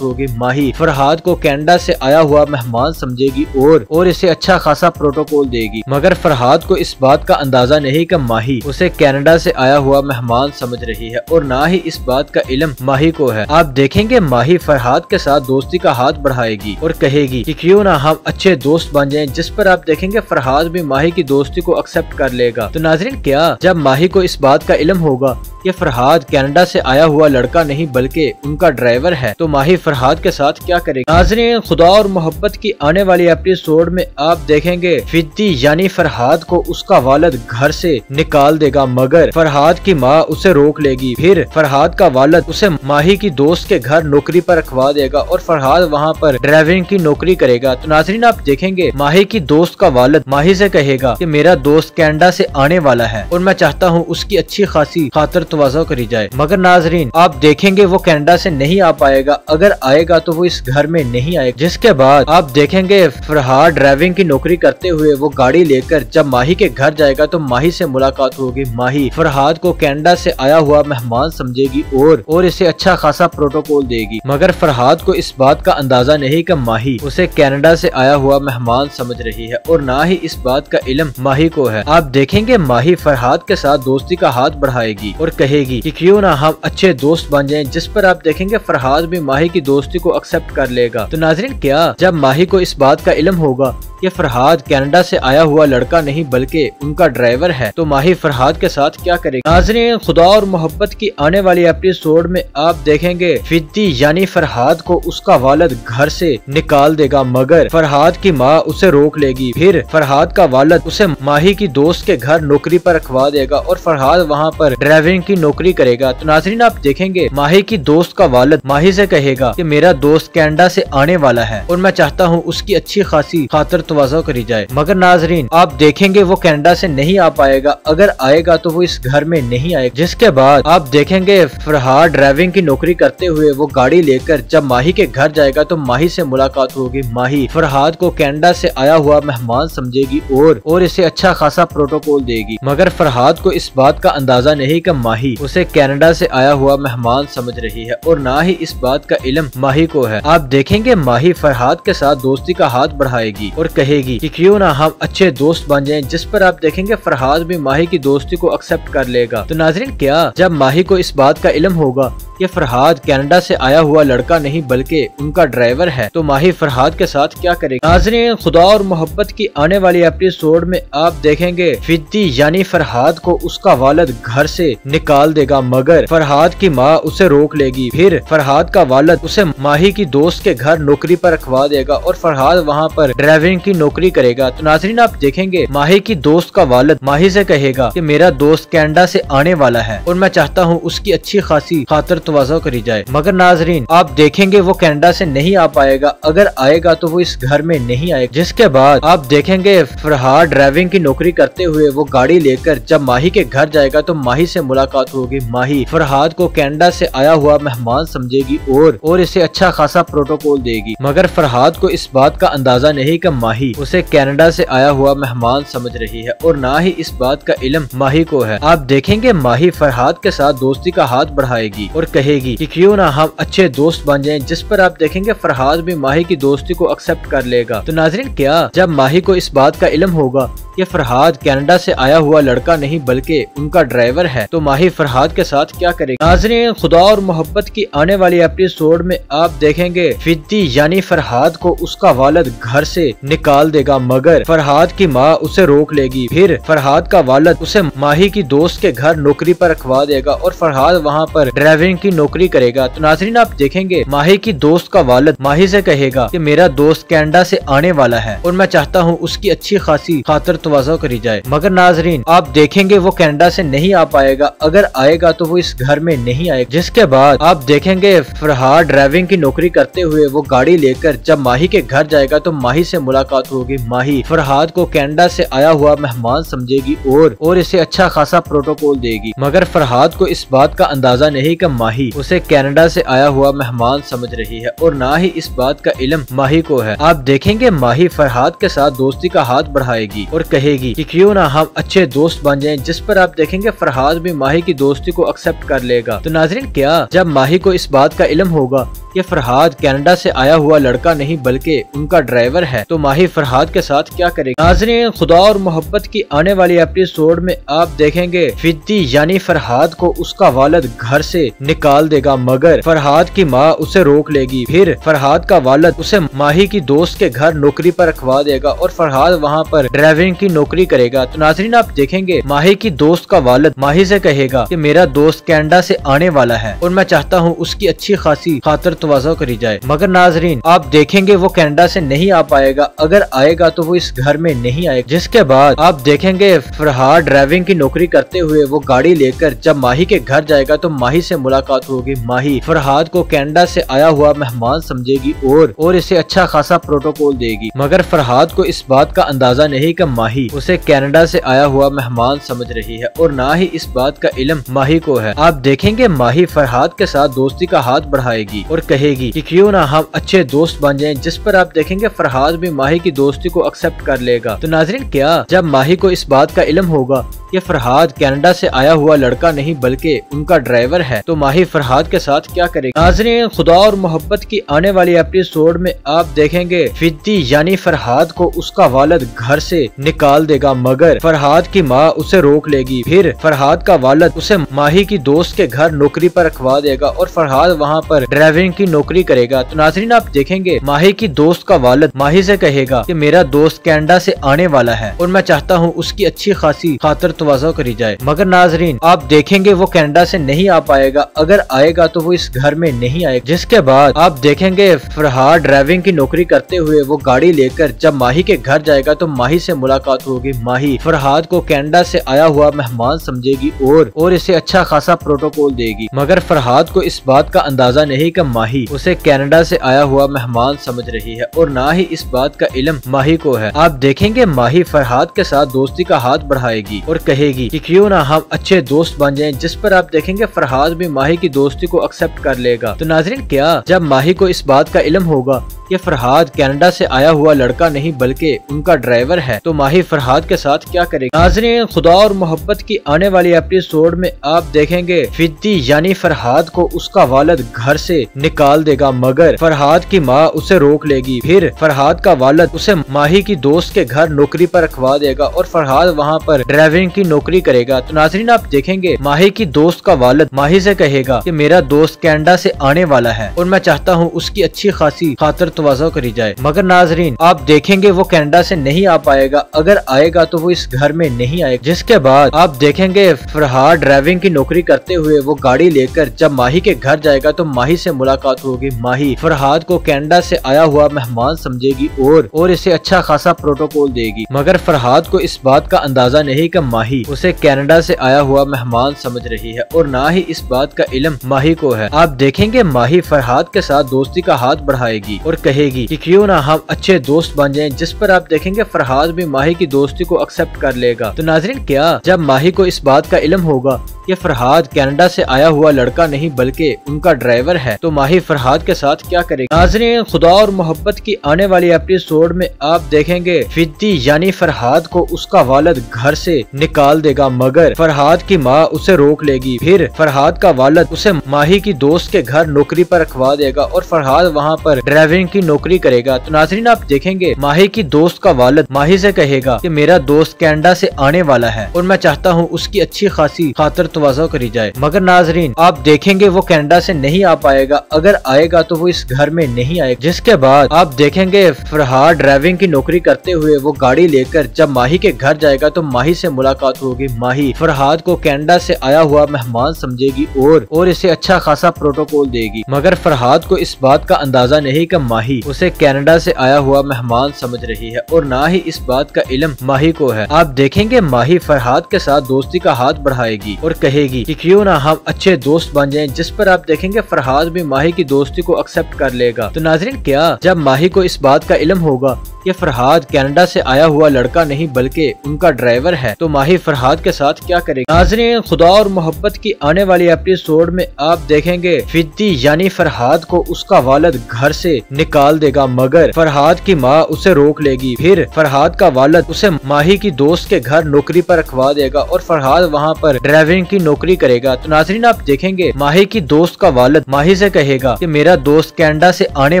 होगी। माही फरहाद को कनाडा से आया हुआ मेहमान समझेगी और इसे अच्छा खासा प्रोटोकॉल देगी, मगर फरहाद को इस बात का अंदाजा नहीं कि माही उसे कनाडा से आया हुआ मेहमान समझ रही है और ना ही इस बात का इल्म माही को है। आप देखेंगे माही फरहाद के साथ दोस्ती का हाथ बढ़ाएगी और कहेगी कि क्यों ना हम अच्छे दोस्त बन जाएं, जिस पर आप देखेंगे फरहाद भी माही की दोस्ती को एक्सेप्ट कर लेगा। तो नाज़रीन, क्या जब माही को इस बात का इल्म होगा कि फरहाद कनाडा से आया हुआ लड़का नहीं बल्कि उनका ड्राइवर है, तो माही फरहाद के साथ क्या करेगी। नाज़रीन, खुदा और मोहब्बत की आने वाली एपिसोड में आप देखेंगे फिद्दी यानी फरहाद को उसका वालिद घर से निकाल देगा, मगर फरहाद की माँ उसे रोक लेगी। फिर फरहाद का वालिद उसे माही की दोस्त के घर नौकरी पर रखवा देगा और फरहाद वहाँ पर ड्राइविंग की नौकरी करेगा। तो नाज़रीन, आप देखेंगे माही की दोस्त का वालिद माही से कहेगा कि मेरा दोस्त कनाडा से आने वाला है और मैं चाहता हूँ उसकी अच्छी खासी खातिर तवज्जो करी जाए, मगर नाज़रीन आप देखेंगे वो कनाडा से नहीं आ पाएगा। अगर आएगा तो वो इस घर में नहीं आएगा। जिसके बाद आप देखेंगे फरहाद ड्राइविंग की नौकरी करते हुए वो गाड़ी लेकर जब माही के घर जाएगा तो माही से मुलाकात होगी। माही फरहाद को कनाडा से आया हुआ मेहमान समझेगी और इसे अच्छा खासा प्रोटोकॉल देगी, मगर फरहाद को इस बात का अंदाजा नहीं कि माही उसे कनाडा से आया हुआ मेहमान समझ रही है और ना ही इस बात का इल्म माही को है। आप देखेंगे माही फरहाद के साथ दोस्ती का हाथ बढ़ाएगी और कहेगी कि क्यों ना हम अच्छे दोस्त बन जाएं, जिस पर आप देखेंगे फरहाद भी माही की दोस्ती को एक्सेप्ट कर लेगा। तो नाज़रीन, क्या जब माही को इस बात का इल्म होगा कि फरहाद कनाडा से आया हुआ लड़का नहीं बल्कि उनका ड्राइवर है, तो माही फरहाद के साथ क्या करेगी। नाज़रीन, खुदा और मोहब्बत की आने वाली एपिसोड में आप देखेंगे फिद्दी यानी फरहाद को उसका वालिद घर से निकाल देगा, मगर फरहाद की माँ उसे रोक लेगी। फिर फरहाद का वालिद उसे माही की दोस्त के घर नौकरी पर रखवा देगा और फरहाद वहाँ पर ड्राइविंग की नौकरी करेगा। तो नाज़रीन, आप देखेंगे माही की दोस्त का वालिद माही से कहेगा कि मेरा दोस्त कनाडा से आने वाला है और मैं चाहता हूँ उसकी अच्छी खासी खातिर तवज्जो करी जाए, मगर नाज़रीन आप देखेंगे वो कनाडा से नहीं आ पाएगा। अगर आएगा तो वो इस घर में नहीं आएगा। जिसके बाद आप देखेंगे फरहाद ड्राइविंग की नौकरी करते हुए वो गाड़ी लेकर जब माही के घर जाएगा तो माही से मुलाकात होगी। माही फरहाद को कनाडा से आया हुआ मेहमान समझेगी और इसे अच्छा खासा प्रोटोकॉल देगी, मगर फरहाद को इस बात का अंदाजा नहीं कि माही उसे कनाडा से आया हुआ मेहमान समझ रही है और ना ही इस बात का इल्म माही को है। आप देखेंगे माही फरहाद के साथ दोस्ती का हाथ बढ़ाएगी और कहेगी कि क्यों ना हम अच्छे दोस्त बन जाएं, जिस पर आप देखेंगे फरहाद भी माही की दोस्ती को एक्सेप्ट कर लेगा। तो नाज़रीन, क्या जब माही को इस बात का इल्म होगा कि फरहाद कनाडा से आया हुआ लड़का नहीं बल्कि उनका ड्राइवर है, तो माही माही फरहाद के साथ क्या करेगी। नाज़रीन, खुदा और मोहब्बत की आने वाली एपिसोड में आप देखेंगे फिद्दी यानी फरहाद को उसका वालिद घर से निकाल देगा, मगर फरहाद की माँ उसे रोक लेगी। फिर फरहाद का वालिद उसे माही की दोस्त के घर नौकरी पर रखवा देगा और फरहाद वहाँ पर ड्राइविंग की नौकरी करेगा। तो नाज़रीन, आप देखेंगे माही की दोस्त का वालिद माही से कहेगा कि मेरा दोस्त कनाडा से आने वाला है और मैं चाहता हूँ उसकी अच्छी खासी खातिर तवज्जो करी जाए। मगर नाज़रीन, आप देखेंगे वो कनाडा से नहीं आ पाएगा, अगर आएगा तो वो इस घर में नहीं आएगा। जिसके बाद आप देखेंगे फरहाद ड्राइविंग की नौकरी करते हुए वो गाड़ी लेकर जब माही के घर जाएगा तो माही से मुलाकात होगी। माही फरहाद को कनाडा से आया हुआ मेहमान समझेगी और इसे अच्छा खासा प्रोटोकॉल देगी, मगर फरहाद को इस बात का अंदाजा नहीं कि माही उसे कनाडा से आया हुआ मेहमान समझ रही है और ना ही इस बात का इल्म माही को है। आप देखेंगे माही फरहाद के साथ दोस्ती का हाथ बढ़ाएगी और कहेगी कि क्यों ना हम अच्छे दोस्त बन जाएं, जिस पर आप देखेंगे फरहाद भी माही की दोस्ती को एक्सेप्ट कर लेगा। तो नाज़रीन, क्या जब माही को इस बात का इल्म होगा कि फरहाद कनाडा से आया हुआ लड़का नहीं बल्कि उनका ड्राइवर है, तो माही फरहाद के साथ क्या करेगी। नाज़रीन, खुदा और मोहब्बत की आने वाली एपिसोड में आप देखेंगे फिद्दी यानी फरहाद को उसका वालिद घर से निकाल देगा, मगर फरहाद की माँ उसे रोक लेगी। फिर फरहाद का वालिद उसे माही की दोस्त के घर नौकरी पर रखवा देगा और फरहाद वहाँ पर ड्राइविंग की नौकरी करेगा। तो नाज़रीन, आप देखेंगे माही की दोस्त का वालिद माही से कहेगा कि मेरा दोस्त कनाडा से आने वाला है और मैं चाहता हूँ उसकी अच्छी खासी खातिर तवज्जो करी जाए। मगर नाज़रीन, आप देखेंगे वो कनाडा से नहीं आ पाएगा, अगर आएगा तो वो इस घर में नहीं आएगा। जिसके बाद आप देखेंगे फरहाद ड्राइविंग की नौकरी करते हुए वो गाड़ी लेकर जब माही के घर जाएगा तो माही से मुलाकात होगी। माही फरहाद को कनाडा से आया हुआ मेहमान समझेगी और इसे अच्छा खासा प्रोटोकॉल देगी, मगर फरहाद को इस बात का अंदाजा नहीं कि माही उसे कनाडा से आया हुआ मेहमान समझ रही है और ना ही इस बात का इल्म माही को है। आप देखेंगे माही फरहाद के साथ दोस्ती का हाथ बढ़ाएगी और कहेगी कि क्यों ना हम अच्छे दोस्त बन जाएं, जिस पर आप देखेंगे फरहाद भी माही की दोस्ती को एक्सेप्ट कर लेगा। तो नाज़रीन, क्या जब माही को इस बात का इल्म होगा कि फरहाद कनाडा से आया हुआ लड़का नहीं बल्कि उनका ड्राइवर है, तो माही फरहाद के साथ क्या करेगी। नाज़रीन, खुदा और मोहब्बत की आने वाली एपिसोड में आप देखेंगे फिद्दी यानी फरहाद को उसका वालिद घर से निकाल देगा, मगर फरहाद की माँ उसे रोक लेगी। फिर फरहाद का वालिद उसे माही की दोस्त के घर नौकरी पर रखवा देगा और फरहाद वहाँ पर ड्राइविंग की नौकरी करेगा। तो नाज़रीन, आप देखेंगे माही की दोस्त का वालिद माही से कहेगा कि मेरा दोस्त कनाडा से आने वाला है और मैं चाहता हूँ उसकी अच्छी खासी खातिर तवज्जो करी जाए। मगर नाज़रीन, आप देखेंगे वो कनाडा से नहीं आ पाएगा, अगर आएगा तो वो इस घर में नहीं आएगा। जिसके बाद आप देखेंगे फरहाद ड्राइविंग की नौकरी करते हुए वो गाड़ी लेकर जब माही के घर जाएगा तो माही से मुलाकात होगी। माही फरहाद को कनाडा से आया हुआ मेहमान समझेगी और इसे अच्छा खासा प्रोटोकॉल देगी, मगर फरहाद को इस बात का अंदाजा नहीं कि माही उसे कनाडा से आया हुआ मेहमान समझ रही है और ना ही इस बात का इल्म माही को है। आप देखेंगे माही फरहाद के साथ दोस्ती का हाथ बढ़ाएगी और कहेगी कि क्यों ना हम अच्छे दोस्त बन जाएं, जिस पर आप देखेंगे फरहाद भी माही की दोस्ती को एक्सेप्ट कर लेगा। तो नाज़रीन, क्या जब माही को इस बात का इल्म होगा कि फरहाद कनाडा से आया हुआ लड़का नहीं बल्कि उनका ड्राइवर है, तो माही फरहाद के साथ क्या करेगी। नाज़रीन, खुदा और मोहब्बत की आने वाली एपिसोड में आप देखेंगे फिद्दी यानी फरहाद को उसका वालिद घर से निकाल देगा, मगर फरहाद की माँ उसे रोक लेगी। फिर फरहाद का वालिद उसे माही की दोस्त के घर नौकरी पर रखवा देगा और फरहाद वहाँ पर ड्राइविंग की नौकरी करेगा। तो नाज़रीन, आप देखेंगे माही की दोस्त का वालिद माही से कहेगा कि मेरा दोस्त कनाडा से आने वाला है और मैं चाहता हूँ उसकी अच्छी खासी खातिर तवज्जो करी जाए। मगर नाज़रीन, आप देखेंगे वो कनाडा से नहीं आ पाएगा, अगर आएगा तो वो इस घर में नहीं आएगा। जिसके बाद आप देखेंगे फरहाद ड्राइविंग की नौकरी करते हुए वो गाड़ी लेकर जब माही के घर जाएगा तो माही से मुलाकात होगी। माही फरहाद को कनाडा से आया हुआ मेहमान समझेगी और इसे अच्छा खासा प्रोटोकॉल देगी, मगर फरहाद को इस बात का अंदाजा नहीं कि माही उसे कनाडा से आया हुआ मेहमान समझ रही है और ना ही इस बात का इल्म माही को है। आप देखेंगे माही फरहाद के साथ दोस्ती का हाथ बढ़ाएगी और कहेगी कि क्यों ना हम अच्छे दोस्त बन जाएं, जिस पर आप देखेंगे फरहाद भी माही की दोस्ती को एक्सेप्ट कर लेगा। तो नाज़रीन, क्या जब माही को इस बात का इल्म होगा कि फरहाद कनाडा से आया हुआ लड़का नहीं बल्कि उनका ड्राइवर है, तो माही माही फरहाद के साथ क्या करेगी। नाज़रीन, खुदा और मोहब्बत की आने वाली एपिसोड में आप देखेंगे फिद्दी यानी फरहाद को उसका वालिद घर से निकाल देगा, मगर फरहाद की माँ उसे रोक लेगी। फिर फरहाद का वालिद उसे माही की दोस्त के घर नौकरी पर रखवा देगा और फरहाद वहाँ पर ड्राइविंग की नौकरी करेगा। तो नाज़रीन, आप देखेंगे माही की दोस्त का वालिद माही से कहेगा कि मेरा दोस्त कनाडा से आने वाला है और मैं चाहता हूँ उसकी अच्छी खासी खातिर तवाज़ो करी जाए। मगर नाज़रीन, आप देखेंगे वो कनाडा से नहीं आ पाएगा, अगर आएगा तो वो इस घर में नहीं आएगा। जिसके बाद आप देखेंगे फरहाद ड्राइविंग की नौकरी करते हुए वो गाड़ी लेकर जब माही के घर जाएगा तो माही से मुलाकात होगी। माही फरहाद को कनाडा से आया हुआ मेहमान समझेगी और इसे अच्छा खासा प्रोटोकॉल देगी, मगर फरहाद को इस बात का अंदाजा नहीं कि माही उसे कनाडा से आया हुआ मेहमान समझ रही है और ना ही इस बात का इल्म माही को है। आप देखेंगे माही फरहाद के साथ दोस्ती का हाथ बढ़ाएगी और कहेगी कि क्यों ना हम अच्छे दोस्त बन जाएं, जिस पर आप देखेंगे फरहाद भी माही की दोस्ती को एक्सेप्ट कर लेगा। तो नाज़रीन, क्या जब माही को इस बात का इल्म होगा कि फरहाद कनाडा से आया हुआ लड़का नहीं बल्कि उनका ड्राइवर है, तो माही फरहाद के साथ क्या करेगी। नाज़रीन, खुदा और मोहब्बत की आने वाली एपिसोड में आप देखेंगे फिद्दी यानी फरहाद को उसका वालिद घर से निकाल देगा, मगर फरहाद की माँ उसे रोक लेगी। फिर फरहाद का वालिद उसे माही की दोस्त के घर नौकरी पर रखवा देगा और फरहाद वहाँ पर ड्राइविंग की नौकरी करेगा। तो नाज़रीन, आप देखेंगे माही की दोस्त का वालिद माही से कहेगा कि मेरा दोस्त कनाडा से आने वाला है और मैं चाहता हूँ उसकी अच्छी खासी खातिर तवाज़ो करी जाए। मगर नाज़रीन, आप देखेंगे वो कनाडा से नहीं आ पाएगा, अगर आएगा तो वो इस घर में नहीं आएगा। जिसके बाद आप देखेंगे फरहाद ड्राइविंग की नौकरी करते हुए वो गाड़ी लेकर जब माही के घर जाएगा तो माही से मुलाकात होगी। माही फरहाद को कनाडा से आया हुआ मेहमान समझेगी और इसे अच्छा खासा प्रोटोकॉल देगी, मगर फरहाद को इस बात का अंदाजा नहीं कि माही उसे कनाडा से आया हुआ मेहमान समझ रही है और ना ही इस बात का इल्म माही को है। आप देखेंगे माही फरहाद के साथ दोस्ती का हाथ बढ़ाएगी और कहेगी कि क्यों ना हम अच्छे दोस्त बन जाएं, जिस पर आप देखेंगे फरहाद भी माही की दोस्ती को एक्सेप्ट कर लेगा। तो नाज़रीन, क्या जब माही को इस बात का इल्म होगा कि फरहाद कनाडा से आया हुआ लड़का नहीं बल्कि उनका ड्राइवर है, तो माही फरहाद के साथ क्या करेगी। नाज़रीन, खुदा और मोहब्बत की आने वाली एपिसोड में आप देखेंगे फिद्दी यानी फरहाद को उसका वालिद घर से निकाल देगा, मगर फरहाद की माँ उसे रोक लेगी। फिर फरहाद का वालिद उसे माही की दोस्त के घर नौकरी पर रखवा देगा और फरहाद वहाँ पर ड्राइविंग की नौकरी करेगा। तो नाज़रीन, आप देखेंगे माही की दोस्त का वालिद माही से कहेगा कि मेरा दोस्त कनाडा से आने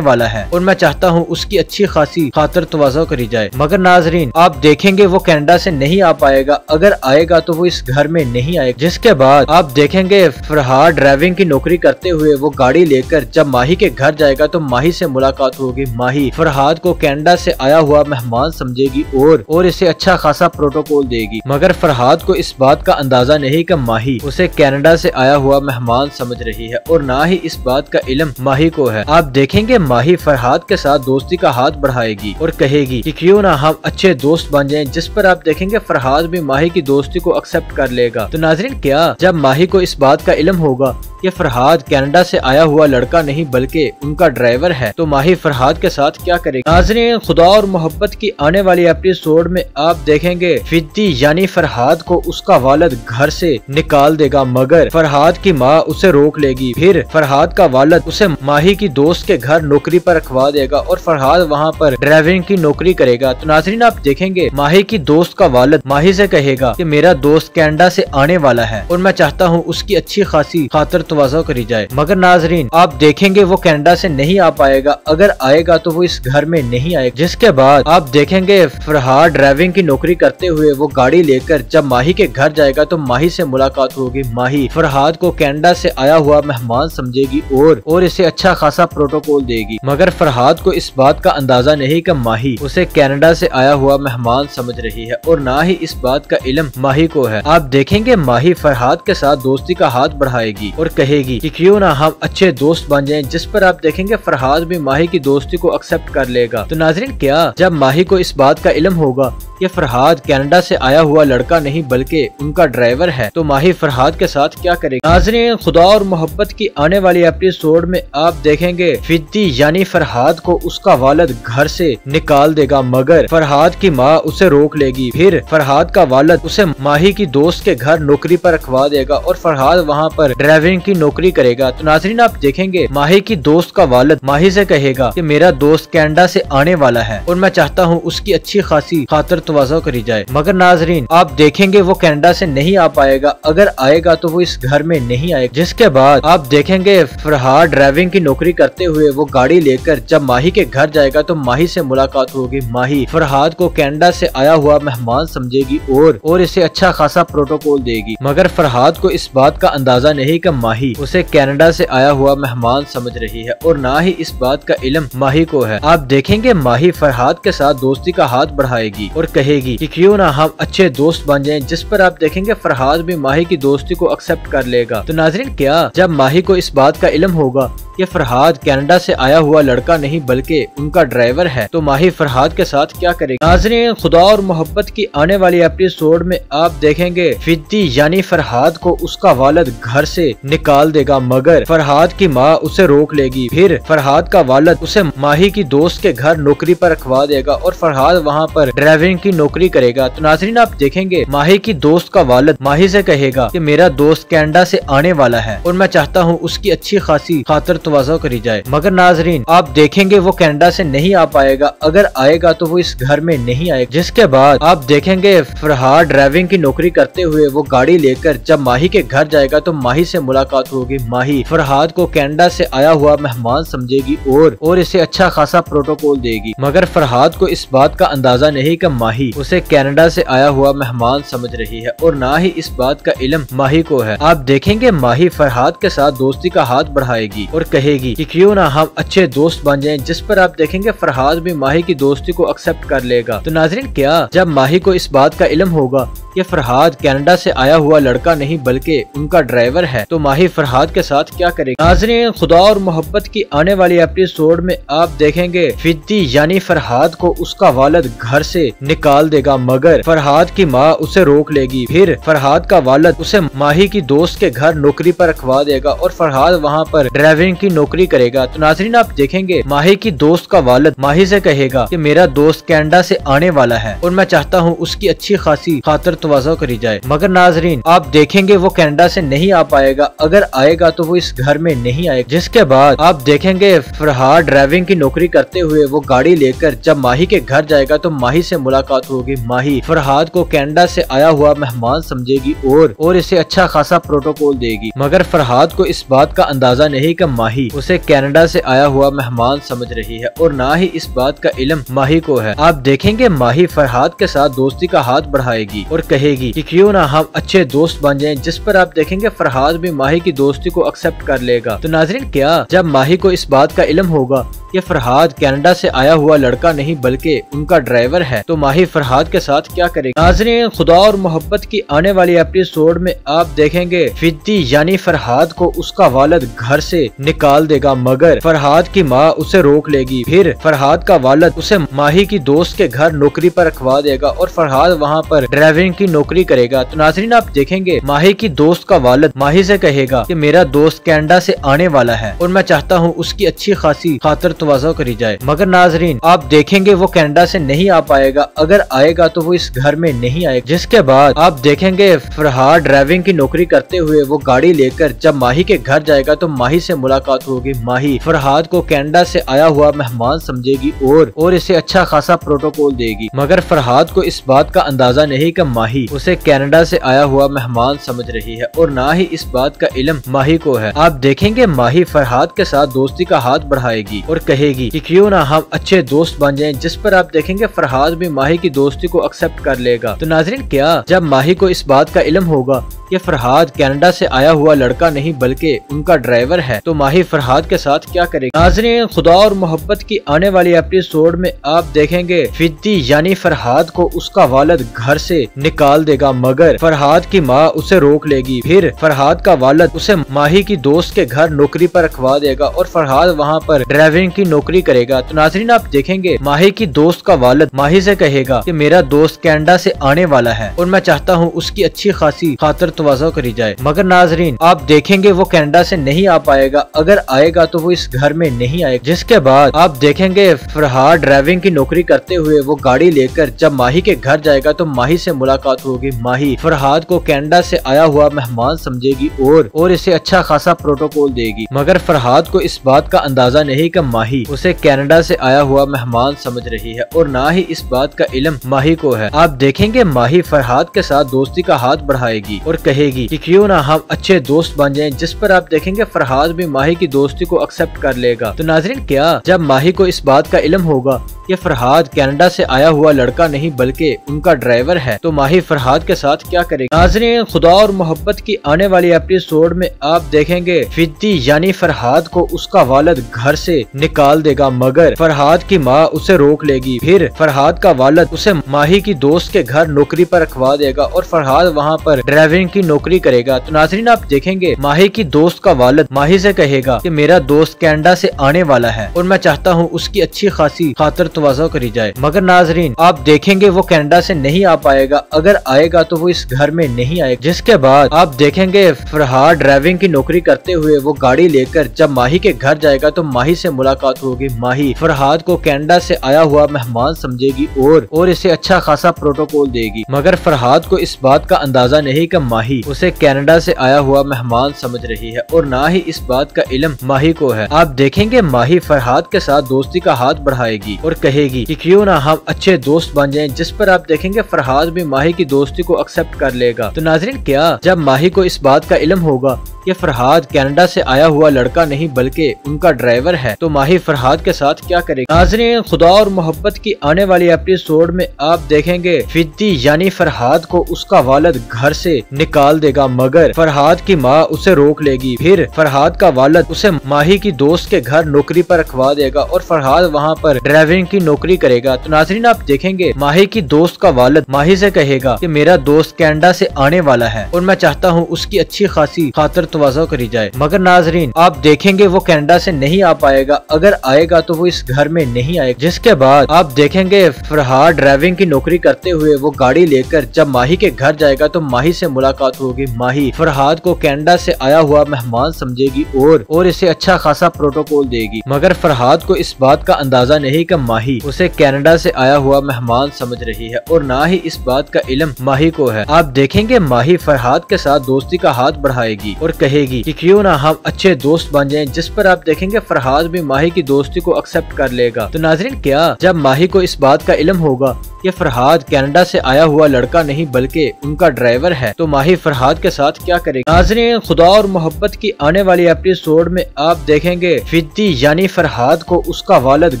वाला है और मैं चाहता हूँ उसकी अच्छी खासी खातिर तवाज़ो करी जाए। मगर नाज़रीन, आप देखेंगे वो कनाडा से नहीं आ पाएगा, अगर आएगा तो वो इस घर में नहीं आएगा। जिसके बाद आप देखेंगे फरहाद ड्राइविंग की नौकरी करते हुए वो गाड़ी लेकर जब माही के घर जाएगा तो माही से मुलाकात होगी। माही फरहाद को कनाडा से आया हुआ मेहमान समझेगी और इसे अच्छा खासा प्रोटोकॉल देगी, मगर फरहाद को इस बात का अंदाजा नहीं कि माही उसे कनाडा से आया हुआ मेहमान समझ रही है और ना ही इस बात का इल्म माही को है। आप देखेंगे माही फरहाद के साथ दोस्ती का हाथ बढ़ाएगी और कहेगी कि क्यों ना हम अच्छे दोस्त बन जाएं, जिस पर आप देखेंगे फरहाद भी माही की दोस्ती को एक्सेप्ट कर लेगा। तो नाज़रीन, क्या जब माही को इस बात का इल्म होगा कि फरहाद कनाडा से आया हुआ लड़का नहीं बल्कि उनका ड्राइवर है, तो माही फरहाद के साथ क्या करेगी। नाज़रीन, खुदा और मोहब्बत की आने वाली एपिसोड में आप देखेंगे फिद्दी यानी फरहाद को उसका वालिद घर से निकाल देगा, मगर फरहाद की माँ उसे रोक लेगी। फिर फरहाद का वालिद उसे माही की दोस्त के घर नौकरी पर रखवा देगा और फरहाद वहाँ पर ड्राइविंग की नौकरी करेगा। तो नाज़रीन, आप देखेंगे माही की दोस्त का वालिद माही से कहेगा कि मेरा दोस्त कनाडा से आने वाला है और मैं चाहता हूँ उसकी अच्छी खासी खातिर तवाज़ो करी जाए। मगर नाज़रीन, आप देखेंगे वो कनाडा से नहीं आ पाएगा, अगर आएगा तो वो इस घर में नहीं आएगा। जिसके बाद आप देखेंगे फरहाद ड्राइविंग की नौकरी करते हुए वो गाड़ी लेकर जब माही के घर जाएगा तो माही से मुलाकात होगी। माही फरहाद को कनाडा से आया हुआ मेहमान समझेगी और इसे अच्छा खासा प्रोटोकॉल देगी, मगर फरहाद को इस बात का अंदाजा नहीं कि माही उसे कनाडा से आया हुआ मेहमान समझ रही है और ना ही इस बात का इल्म माही को है। आप देखेंगे माही फरहाद के साथ दोस्ती का हाथ बढ़ाएगी और कहेगी कि क्यों ना हम अच्छे दोस्त बन जाएं, जिस पर आप देखेंगे फरहाद भी माही की दोस्ती को एक्सेप्ट कर लेगा। तो नाज़रीन, क्या जब माही को इस बात का इल्म होगा कि फरहाद कनाडा से आया हुआ लड़का नहीं बल्कि उनका ड्राइवर है, तो माही माही फरहाद के साथ क्या करेगी। नाज़रीन, खुदा और मोहब्बत की आने वाली एपिसोड में आप देखेंगे फिद्दी यानी फरहाद को उसका वालिद घर से निकाल देगा, मगर फरहाद की माँ उसे रोक लेगी। फिर फरहाद का वालिद उसे माही की दोस्त के घर नौकरी पर रखवा देगा और फरहाद वहाँ पर ड्राइविंग की नौकरी करेगा। तो नाज़रीन, आप देखेंगे माही की दोस्त का वालिद माही से कहेगा कि मेरा दोस्त कनाडा से आने वाला है और मैं चाहता हूँ उसकी अच्छी खासी खातर तवाज़ो करी जाए। मगर नाज़रीन, आप देखेंगे वो कनाडा से नहीं आ पाएगा, अगर आएगा तो वो इस घर में नहीं आएगा। जिसके बाद आप देखेंगे फरहाद ड्राइविंग की नौकरी करते हुए वो गाड़ी लेकर जब माही के घर जाएगा तो माही से मुलाकात होगी। माही फरहाद को कनाडा से आया हुआ मेहमान समझेगी और इसे अच्छा खासा प्रोटोकॉल देगी, मगर फरहाद को इस बात का अंदाजा नहीं कि माही उसे कनाडा से आया हुआ मेहमान समझ रही है और ना ही इस बात का इल्म माही को है। आप देखेंगे माही फरहाद के साथ दोस्ती का हाथ बढ़ाएगी और कहेगी कि क्यों ना हम अच्छे दोस्त बन जाएं, जिस पर आप देखेंगे फरहाद भी माही की दोस्ती को एक्सेप्ट कर लेगा। तो नाज़रीन, क्या जब माही को इस बात का इल्म होगा कि फरहाद कनाडा से आया हुआ लड़का नहीं बल्कि उनका ड्राइवर है, तो माही फरहाद के साथ क्या करेगी। नाज़रीन, खुदा और मोहब्बत की आने वाली एपिसोड में आप देखेंगे फिद्दी यानी फरहाद को उसका वालिद घर से निकाल देगा, मगर फरहाद की माँ उसे रोक लेगी। फिर फरहाद का वालिद उसे माही की दोस्त के घर नौकरी पर रखवा देगा और फरहाद वहाँ पर ड्राइविंग की नौकरी करेगा। तो नाज़रीन, आप देखेंगे माही की दोस्त का वालिद माही से कहेगा कि मेरा दोस्त कनाडा से आने वाला है और मैं चाहता हूँ उसकी अच्छी खासी खातर तवाज़ो करी जाए। मगर नाज़रीन, आप देखेंगे वो कनाडा से नहीं आ पाएगा, अगर आएगा तो वो इस घर में नहीं आएगा। जिसके बाद आप देखेंगे फरहाद ड्राइविंग की नौकरी करते हुए वो गाड़ी लेकर जब माही के घर जाएगा तो माही से मुलाकात होगी। माही फरहाद को कनाडा से आया हुआ मेहमान समझेगी और इसे अच्छा खासा प्रोटोकॉल देगी, मगर फरहाद को इस बात का अंदाजा नहीं कि माही उसे कनाडा से आया हुआ मेहमान समझ रही है और ना ही इस बात का इल्म माही को है। आप देखेंगे माही फरहाद के साथ दोस्ती का हाथ बढ़ाएगी और कहेगी कि क्यों ना हम अच्छे दोस्त बन जाएं, जिस पर आप देखेंगे फरहाद भी माही की दोस्ती को एक्सेप्ट कर लेगा। तो नाज़रीन, क्या जब माही को इस बात का इल्म होगा कि फरहाद कनाडा से आया हुआ लड़का नहीं बल्कि उनका ड्राइवर है, तो माही फरहाद के साथ क्या करेगी। नाज़रीन, खुदा और मोहब्बत की आने वाली एपिसोड में आप देखेंगे फिद्दी यानी फरहाद को उसका वालिद घर से निकाल देगा, मगर फरहाद की माँ उसे रोक लेगी। फिर फरहाद का वालिद उसे माही की दोस्त के घर नौकरी पर रखवा देगा और फरहाद वहाँ पर ड्राइविंग की नौकरी करेगा। तो नाज़रीन, आप देखेंगे माही की दोस्त का वालिद माही से कहेगा कि मेरा दोस्त कनाडा से आने वाला है और मैं चाहता हूँ उसकी अच्छी खासी खातर तवाज़ो करी जाए। मगर नाज़रीन, आप देखेंगे वो कनाडा से नहीं आ पाएगा, अगर आएगा तो वो इस घर में नहीं आएगा। जिसके बाद आप देखेंगे फरहाद ड्राइविंग की नौकरी करते हुए वो गाड़ी लेकर जब माही के घर जाएगा तो माही से मुलाकात होगी। माही फरहाद को कनाडा से आया हुआ मेहमान समझेगी और इसे अच्छा खासा प्रोटोकॉल देगी, मगर फरहाद को इस बात का अंदाजा नहीं कि माही उसे कनाडा से आया हुआ मेहमान समझ रही है और ना ही इस बात का इल्म माही को है। आप देखेंगे माही फरहाद के साथ दोस्ती का हाथ बढ़ाएगी और कहेगी कि क्यों ना हम अच्छे दोस्त बन जाएं, जिस पर आप देखेंगे फरहाद भी माही की दोस्ती को एक्सेप्ट कर लेगा। तो नाज़रीन, क्या जब माही को इस बात का इल्म होगा कि फरहाद कनाडा से आया हुआ लड़का नहीं बल्कि उनका ड्राइवर है, तो माही फरहाद के साथ क्या करेगी। नाज़रीन, खुदा और मोहब्बत की आने वाली एपिसोड में आप देखेंगे फिद्दी यानी फरहाद को उसका वालिद घर से निकाल देगा, मगर फरहाद की माँ उसे रोक लेगी। फिर फरहाद का वालिद उसे माही की दोस्त के घर नौकरी पर रखवा देगा और फरहाद वहाँ पर ड्राइविंग की नौकरी करेगा। तो नाज़रीन, आप देखेंगे माही की दोस्त का वालिद माही से कहेगा कि मेरा दोस्त कनाडा से आने वाला है और मैं चाहता हूँ उसकी अच्छी खासी खातर तवाज़ो करी जाए। मगर नाज़रीन, आप देखेंगे वो कनाडा से नहीं आ पाएगा, अगर आएगा तो वो इस घर में नहीं आएगा। जिसके बाद आप देखेंगे फरहाद ड्राइविंग की नौकरी करते हुए वो गाड़ी लेकर जब माही के घर जाएगा तो माही से मुलाकात होगी। माही फरहाद को कनाडा से आया हुआ मेहमान समझेगी और इसे अच्छा खासा प्रोटोकॉल देगी, मगर फरहाद को इस बात का अंदाजा नहीं कि माही उसे कनाडा से आया हुआ मेहमान समझ रही है और ना ही इस बात का इल्म माही को है। आप देखेंगे माही फरहाद के साथ दोस्ती का हाथ बढ़ाएगी और कहेगी कि क्यों ना हम अच्छे दोस्त बन जाएं, जिस पर आप देखेंगे फरहाद भी माही की दोस्ती को एक्सेप्ट कर लेगा। तो नाज़रीन, क्या जब माही को इस बात का इल्म होगा कि फरहाद कनाडा से आया हुआ लड़का नहीं बल्कि उनका ड्राइवर है, तो माही माही फरहाद के साथ क्या करेगी। नाज़रीन, खुदा और मोहब्बत की आने वाली एपिसोड में आप देखेंगे फिद्दी यानी फरहाद को उसका वालिद घर से निकाल देगा, मगर फरहाद की माँ उसे रोक लेगी। फिर फरहाद का वालिद उसे माही की दोस्त के घर नौकरी पर रखवा देगा और फरहाद वहाँ पर ड्राइविंग की नौकरी करेगा। तो नाज़रीन, आप देखेंगे माही की दोस्त का वालिद माही से कहेगा कि मेरा दोस्त कनाडा से आने वाला है और मैं चाहता हूँ उसकी अच्छी खासी खातर तवाज़ो करी जाए। मगर नाज़रीन, आप देखेंगे वो कनाडा से नहीं आ पाएगा, अगर आएगा तो वो इस घर में नहीं आएगा। जिसके बाद आप देखेंगे फरहाद ड्राइविंग की नौकरी करते हुए वो गाड़ी लेकर जब माही के घर जाएगा तो माही से मुलाकात होगी। माही फरहाद को कनाडा से आया हुआ मेहमान समझेगी और इसे अच्छा खासा प्रोटोकॉल देगी, मगर फरहाद को इस बात का अंदाजा नहीं कि माही उसे कनाडा से आया हुआ मेहमान समझ रही है और ना ही इस बात का इल्म माही को है। आप देखेंगे माही फरहाद के साथ दोस्ती का हाथ बढ़ाएगी और कहेगी कि क्यों ना हम अच्छे दोस्त बन जाएं, जिस पर आप देखेंगे फरहाद भी माही की दोस्ती को एक्सेप्ट कर लेगा। तो नाज़रीन, क्या जब माही को इस बात का इल्म होगा कि फरहाद कनाडा से आया हुआ लड़का नहीं बल्कि उनका ड्राइवर है, तो माही फरहाद के साथ क्या करेगी। नाज़रीन, खुदा और मोहब्बत की आने वाली एपिसोड में आप देखेंगे फिद्दी यानी फरहाद को उसका वालिद घर से निकाल देगा, मगर फरहाद की माँ उसे रोक लेगी। फिर फरहाद का वालिद उसे माही की दोस्त के घर नौकरी पर रखवा देगा और फरहाद वहाँ पर ड्राइविंग की नौकरी करेगा। तो नाज़रीन, आप देखेंगे माही की दोस्त का वालिद माही से कहेगा कि मेरा दोस्त कनाडा से आने वाला है और मैं चाहता हूँ उसकी अच्छी खासी खातर तवाज़ो करी जाए। मगर नाज़रीन, आप देखेंगे वो कनाडा से नहीं आ पाएगा, अगर आएगा तो वो इस घर में नहीं आएगा। जिसके बाद आप देखेंगे फरहाद ड्राइविंग की नौकरी करते हुए वो गाड़ी लेकर जब माही के घर जाएगा तो माही से मुलाकात होगी। माही फरहाद को कनाडा से आया हुआ मेहमान समझेगी और इसे अच्छा खासा प्रोटोकॉल देगी, मगर फरहाद को इस बात का अंदाजा नहीं कि माही उसे कनाडा से आया हुआ मेहमान समझ रही है और ना ही इस बात का इल्म माही को है। आप देखेंगे माही फरहाद के साथ दोस्ती का हाथ बढ़ाएगी और कहेगी कि क्यों ना हम अच्छे दोस्त बन जाएं, जिस पर आप देखेंगे फरहाद भी माही की दोस्ती को एक्सेप्ट कर लेगा। तो नाज़रीन, क्या जब माही को इस बात का इल्म होगा कि फरहाद कनाडा से आया हुआ लड़का नहीं बल्कि उनका ड्राइवर है, तो माही फरहाद के साथ क्या करेगी। नाज़रीन, खुदा और मोहब्बत की आने वाली एपिसोड में आप देखेंगे फिद्दी यानी फरहाद को उसका वालिद घर से निकाल देगा, मगर फरहाद की माँ उसे रोक लेगी। फिर फरहाद का वालिद उसे माही की दोस्त के घर नौकरी पर रखवा देगा और फरहाद वहाँ पर ड्राइविंग की नौकरी करेगा। तो नाज़रीन, आप देखेंगे माही की दोस्त का वालिद माही से कहेगा कि मेरा दोस्त कनाडा से आने वाला है और मैं चाहता हूँ उसकी अच्छी खासी खातर तवाज़ो करी जाए। मगर नाज़रीन, आप देखेंगे वो कनाडा से नहीं आ पाएगा, अगर आएगा तो वो इस घर में नहीं आएगा। जिसके बाद आप देखेंगे फरहाद ड्राइविंग की नौकरी करते हुए वो गाड़ी लेकर जब माही के घर जाएगा तो माही से मुलाकात होगी। माही फरहाद को कनाडा से आया हुआ मेहमान समझेगी और इसे अच्छा खासा प्रोटोकॉल देगी, मगर फरहाद को इस बात का अंदाजा नहीं कि माही उसे कनाडा से आया हुआ मेहमान समझ रही है और ना ही इस बात का इल्म माही को है। आप देखेंगे माही फरहाद के साथ दोस्ती का हाथ बढ़ाएगी और कहेगी कि क्यों ना हम अच्छे दोस्त बन जाएं, जिस पर आप देखेंगे फरहाद भी माही की दोस्ती को एक्सेप्ट कर लेगा। तो नाज़रीन, क्या जब माही को इस बात का इल्म होगा कि फरहाद कनाडा से आया हुआ लड़का नहीं बल्कि उनका ड्राइवर है, तो माही फरहाद के साथ क्या करेगी। नाज़रीन, खुदा और मोहब्बत की आने वाली एपिसोड में आप देखेंगे फिद्दी यानी फरहाद को उसका वालिद